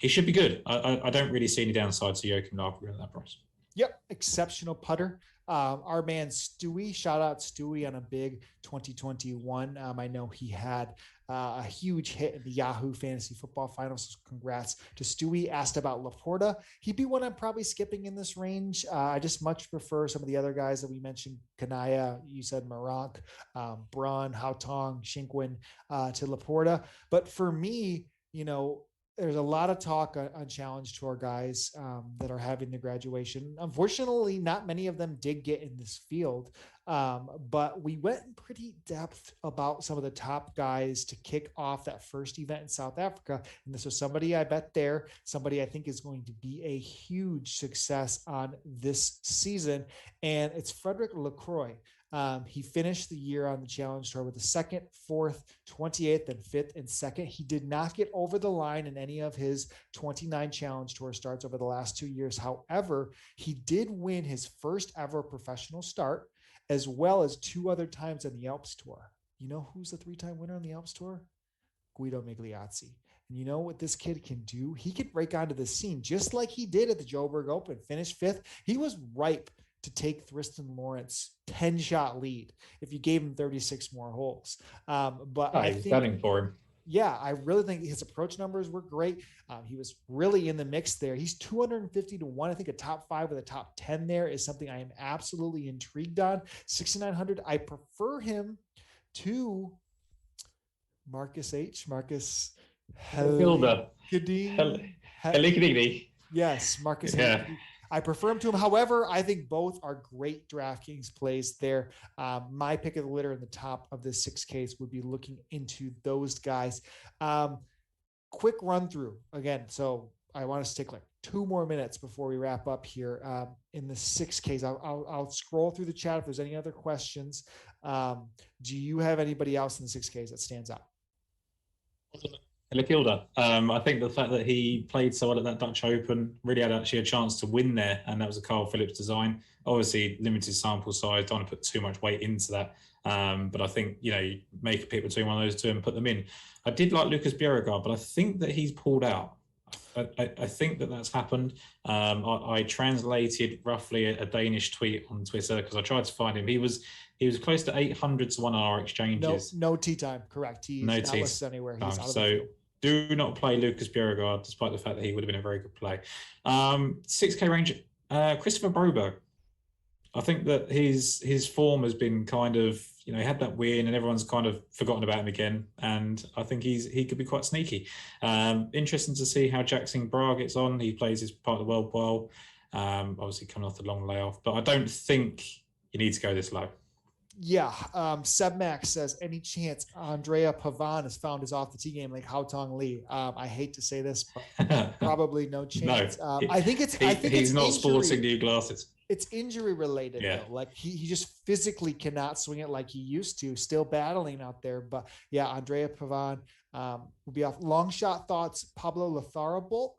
should be good. I don't really see any downside to Joachim Lagergren at that price. Yep, exceptional putter. Our man Stewie, shout out Stewie on a big 2021. I know he had a huge hit in the Yahoo Fantasy Football Finals. So congrats to Stewie. Asked about Laporta. He'd be one I'm probably skipping in this range. I just much prefer some of the other guys that we mentioned. Kanaya, you said Marank, Braun, Hautong, Shinkwin to Laporta. But for me, there's a lot of talk on Challenge Tour guys that are having the graduation. Unfortunately, not many of them did get in this field, but we went in pretty depth about some of the top guys to kick off that first event in South Africa. And this was somebody I bet there, somebody I think is going to be a huge success on this season. And it's Frederick Lacroix. He finished the year on the Challenge Tour with the 2nd, 4th, 28th, and 5th and 2nd. He did not get over the line in any of his 29 Challenge Tour starts over the last 2 years. However, he did win his first ever professional start, as well as 2 other times on the Alps Tour. You know who's the 3-time winner on the Alps Tour? Guido Migliozzi. And you know what this kid can do? He could break onto the scene just like he did at the Joburg Open, finish 5th. He was ripe to take Thriston Lawrence 10-shot lead if you gave him 36 more holes. But I think stunning for him. Yeah, I really think his approach numbers were great. He was really in the mix there. He's 250 to 1. I think a top 5 with a top 10 there is something I am absolutely intrigued on. 6,900. I prefer him to Marcus Hilda. Yes, Marcus. Yeah. I prefer him to him. However, I think both are great DraftKings plays there. My pick of the litter in the top of the 6Ks would be looking into those guys. Quick run through again. So I want us to take like 2 more minutes before we wrap up here in the 6Ks. I'll scroll through the chat if there's any other questions. Do you have anybody else in the 6Ks that stands out? Hilda. I think the fact that he played so well at that Dutch Open really had actually a chance to win there, and that was a Carl Phillips design. Obviously, limited sample size, don't want to put too much weight into that. But I think, you make a pick between one of those 2 and put them in. I did like Lucas Bjerregaard, but I think that he's pulled out. I think that's happened. I translated roughly a Danish tweet on Twitter because I tried to find him. He was close to 800 to 1 on our exchanges. No tee time, correct. He's not listed anywhere. He's out of the field. Do not play Lucas Bjerregaard, despite the fact that he would have been a very good play. 6K range, Christopher Broberg. I think that his form has been kind of, he had that win and everyone's kind of forgotten about him again. And I think he could be quite sneaky. Interesting to see how Jackson Bra gets on. He plays his part of the world well. Obviously coming off the long layoff, but I don't think you need to go this low. Yeah. Sebmax says, any chance Andrea Pavan has found his off the tee game like Hao Tong Lee? I hate to say this, but probably no chance. No, I think he's not sporting new glasses. It's injury related, though. Like he just physically cannot swing it like he used to. Still battling out there, but yeah, Andrea Pavan will be off. Long shot thoughts, Pablo Lotharable.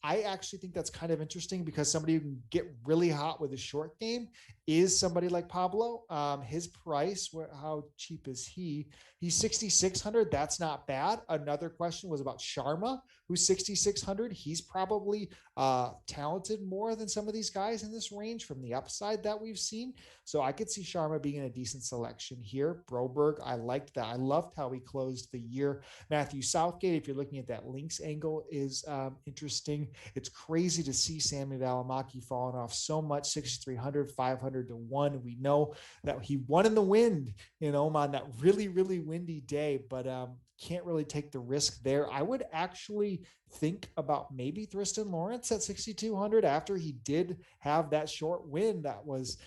I actually think that's kind of interesting because somebody who can get really hot with a short game is somebody like Pablo. His price, how cheap is he? He's 6,600. That's not bad. Another question was about Sharma, who's 6,600. He's probably talented more than some of these guys in this range from the upside that we've seen. So I could see Sharma being a decent selection here. Broberg, I liked that. I loved how he closed the year. Matthew Southgate, if you're looking at that links angle, is interesting. It's crazy to see Sammy Valimaki falling off so much, 6,300, 500 to 1. We know that he won in the wind in Oman, that really, really windy day, but can't really take the risk there. I would actually think about maybe Thriston Lawrence at 6,200 after he did have that short win that was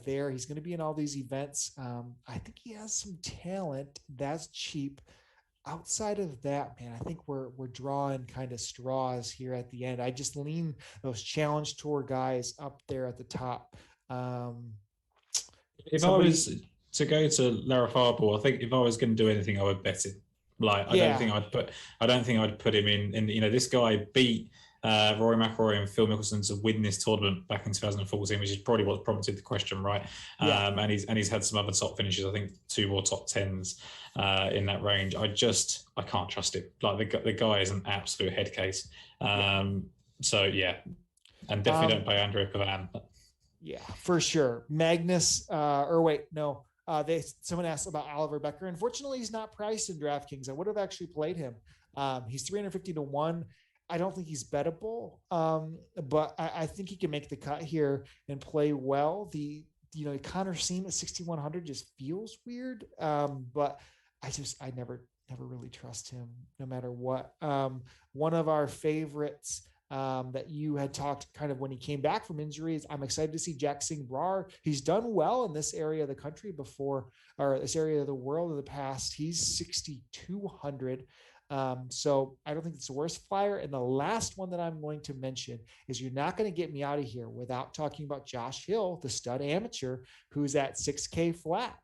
there. He's going to be in all these events. I think he has some talent. That's cheap. Outside of that, man, I think we're drawing kind of straws here at the end. I just lean those Challenge Tour guys up there at the top. If I was to go to Larafarbal, I think if I was going to do anything, I would bet it. Like I don't think I'd put him in. This guy beat Rory McIlroy and Phil Mickelson to win this tournament back in 2014, which is probably what prompted the question, right? Yeah. And he's had some other top finishes. I think 2 more top 10s in that range. I can't trust it. Like the guy is an absolute head case. So yeah, and definitely don't play Andrea Pavan. Yeah, for sure. Magnus, someone asked about Oliver Becker. Unfortunately, he's not priced in DraftKings. I would have actually played him. He's 350 to 1. I don't think he's bettable, but I think he can make the cut here and play well. Connor Seam at 6,100 just feels weird, but I never really trust him no matter what. One of our favorites that you had talked kind of when he came back from injuries. I'm excited to see Jack Singh Brar. He's done well in this area of the country before, or this area of the world in the past. He's 6,200. So I don't think it's the worst flyer. And the last one that I'm going to mention is you're not going to get me out of here without talking about Josh Hill, the stud amateur, who's at 6K flat.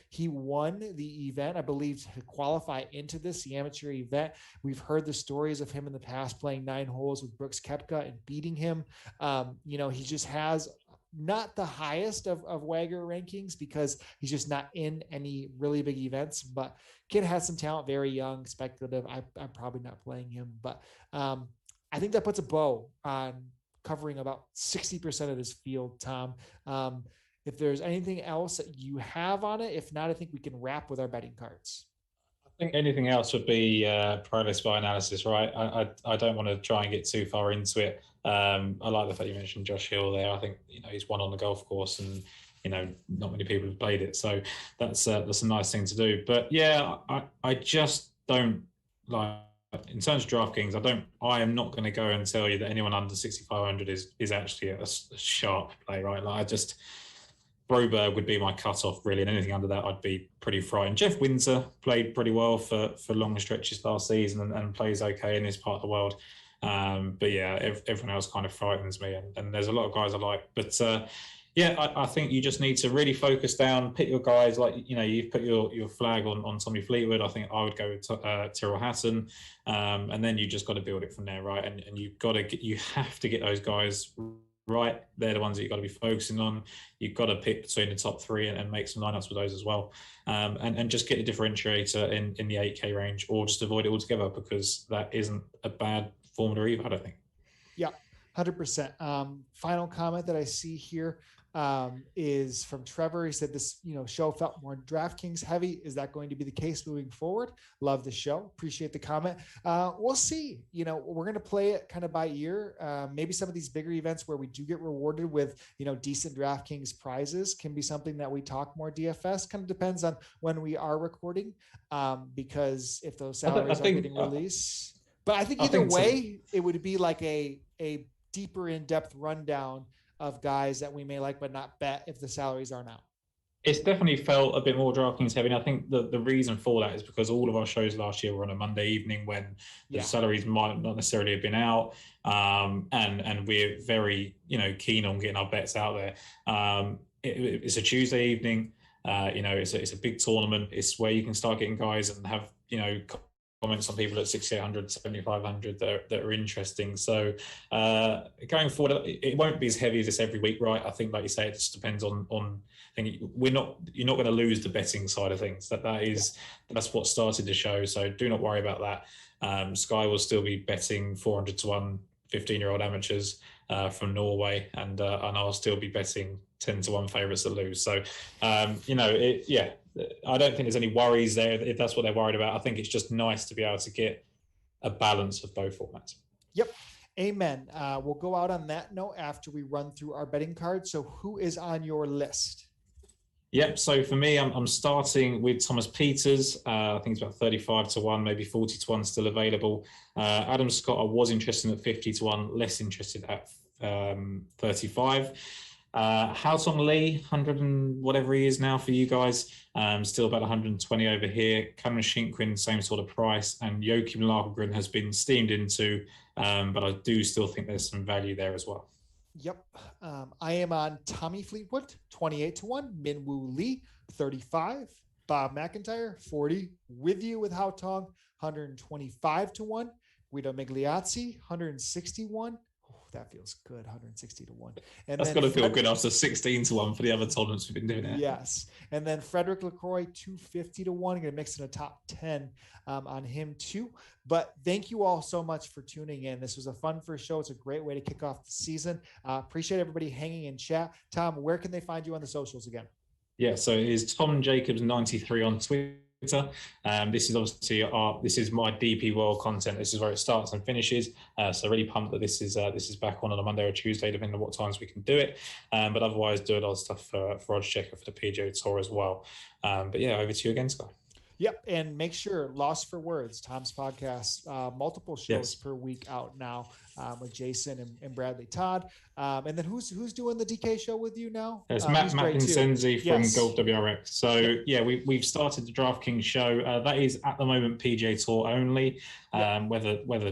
He won the event, I believe, to qualify into the amateur event. We've heard the stories of him in the past playing 9 holes with Brooks Koepka and beating him. He just has not the highest of Wagger rankings because he's just not in any really big events, but kid has some talent, very young, speculative. I'm probably not playing him, but I think that puts a bow on covering about 60% of this field, Tom. If there's anything else that you have on it, if not, I think we can wrap with our betting cards. I think anything else would be pro list by analysis, right? I don't want to try and get too far into it. I like the fact you mentioned Josh Hill there. I think he's won on the golf course, and not many people have played it, so that's a nice thing to do. But yeah, I just don't like, in terms of DraftKings. I am not going to go and tell you that anyone under 6,500 is actually a sharp play, right? Like Broberg would be my cutoff, really, and anything under that, I'd be pretty frightened. Jeff Winter played pretty well for long stretches last season and plays okay in this part of the world. But yeah, everyone else kind of frightens me, and there's a lot of guys I like. But I think you just need to really focus down, pick your guys. Like you've put your flag on Tommy Fleetwood. I think I would go with Tyrrell Hatton, and then you just got to build it from there, right? And you have to get those guys right. They're the ones that you've got to be focusing on. You've got to pick between the top 3 and make some lineups with those as well. And just get a differentiator in the 8K range, or just avoid it altogether, because that isn't a bad formula either, I don't think. Yeah, 100%. Final comment that I see here is from Trevor. He said this, show felt more DraftKings heavy. Is that going to be the case moving forward? Love the show. Appreciate the comment. We'll see. We're going to play it kind of by ear. Maybe some of these bigger events where we do get rewarded with, decent DraftKings prizes can be something that we talk more DFS. Kind of depends on when we are recording, because if those salaries are getting released. But I think either way, it would be like a deeper in-depth rundown of guys that we may like but not bet if the salaries aren't out. It's definitely felt a bit more DraftKings heavy. And I think the reason for that is because all of our shows last year were on a Monday evening when the salaries might not necessarily have been out. And we're very, keen on getting our bets out there. It's a Tuesday evening. It's a big tournament. It's where you can start getting guys and have, comments on people at 6,800, 7,500 that are interesting. So going forward, it won't be as heavy as this every week, right? I think, like you say, it just depends on. I think you're not going to lose the betting side of things. That's what started the show. So do not worry about that. Sky will still be betting 400 to 1 15-year-old amateurs from Norway, and I'll still be betting 10 to 1 favourites that lose. So I don't think there's any worries there if that's what they're worried about. I think it's just nice to be able to get a balance of both formats. Yep. Amen. We'll go out on that note after we run through our betting cards. So who is on your list? Yep. So for me, I'm starting with Thomas Pieters. I think it's about 35 to 1, maybe 40 to 1 still available. Adam Scott, I was interested at 50 to 1, less interested at 35. Haotong Lee, 100 and whatever he is now for you guys, still about 120 over here. Cameron Shinkwin, same sort of price, and Joachim Lagergren has been steamed into, but I do still think there's some value there as well. Yep. I am on Tommy Fleetwood, 28 to 1, Minwoo Lee, 35, Bob McIntyre, 40, with you with Haotong, 125 to 1, Guido Migliozzi, 161. That feels good, 160 to 1. And that's got to feel good after 16 to 1 for the other tournaments we've been doing it. Yes. And then Frederick LaCroix, 250 to 1. I'm going to mix in a top 10 on him too. But thank you all so much for tuning in. This was a fun first show. It's a great way to kick off the season. Appreciate everybody hanging in chat. Tom, where can they find you on the socials again? Yeah, so it is Tom Jacobs 93 on Twitter. This is obviously this is my DP World content. This is where it starts and finishes. So really pumped that this is back on a Monday or Tuesday, depending on what times we can do it. But otherwise, do a lot of stuff for Odds Checker for the PGA Tour as well. But yeah, over to you again, Sky. Yep. And make sure Lost for Words, Tom's podcast, multiple shows Yes. per week out now with Jason and Bradley Todd. And then who's doing the DK show with you now? It's He's Matt great too. Vincenzi from Yes. Golf WRX. So Yep. yeah, we've started the DraftKings show. That is at the moment PGA Tour only. Whether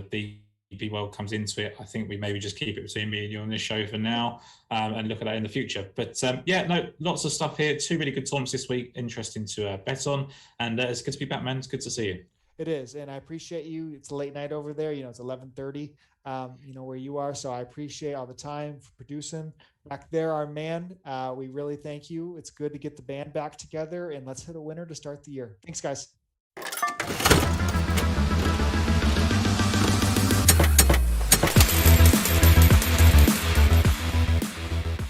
DP World comes into it, I think we maybe just keep it between me and you on this show for now, and look at that in the future. But lots of stuff here. 2 really good tournaments this week. Interesting to bet on, and it's good to be back, man. It's good to see you. It is, and I appreciate you. It's late night over there. It's 11:30. Where you are. So I appreciate all the time for producing back there, our man. We really thank you. It's good to get the band back together, and let's hit a winner to start the year. Thanks, guys.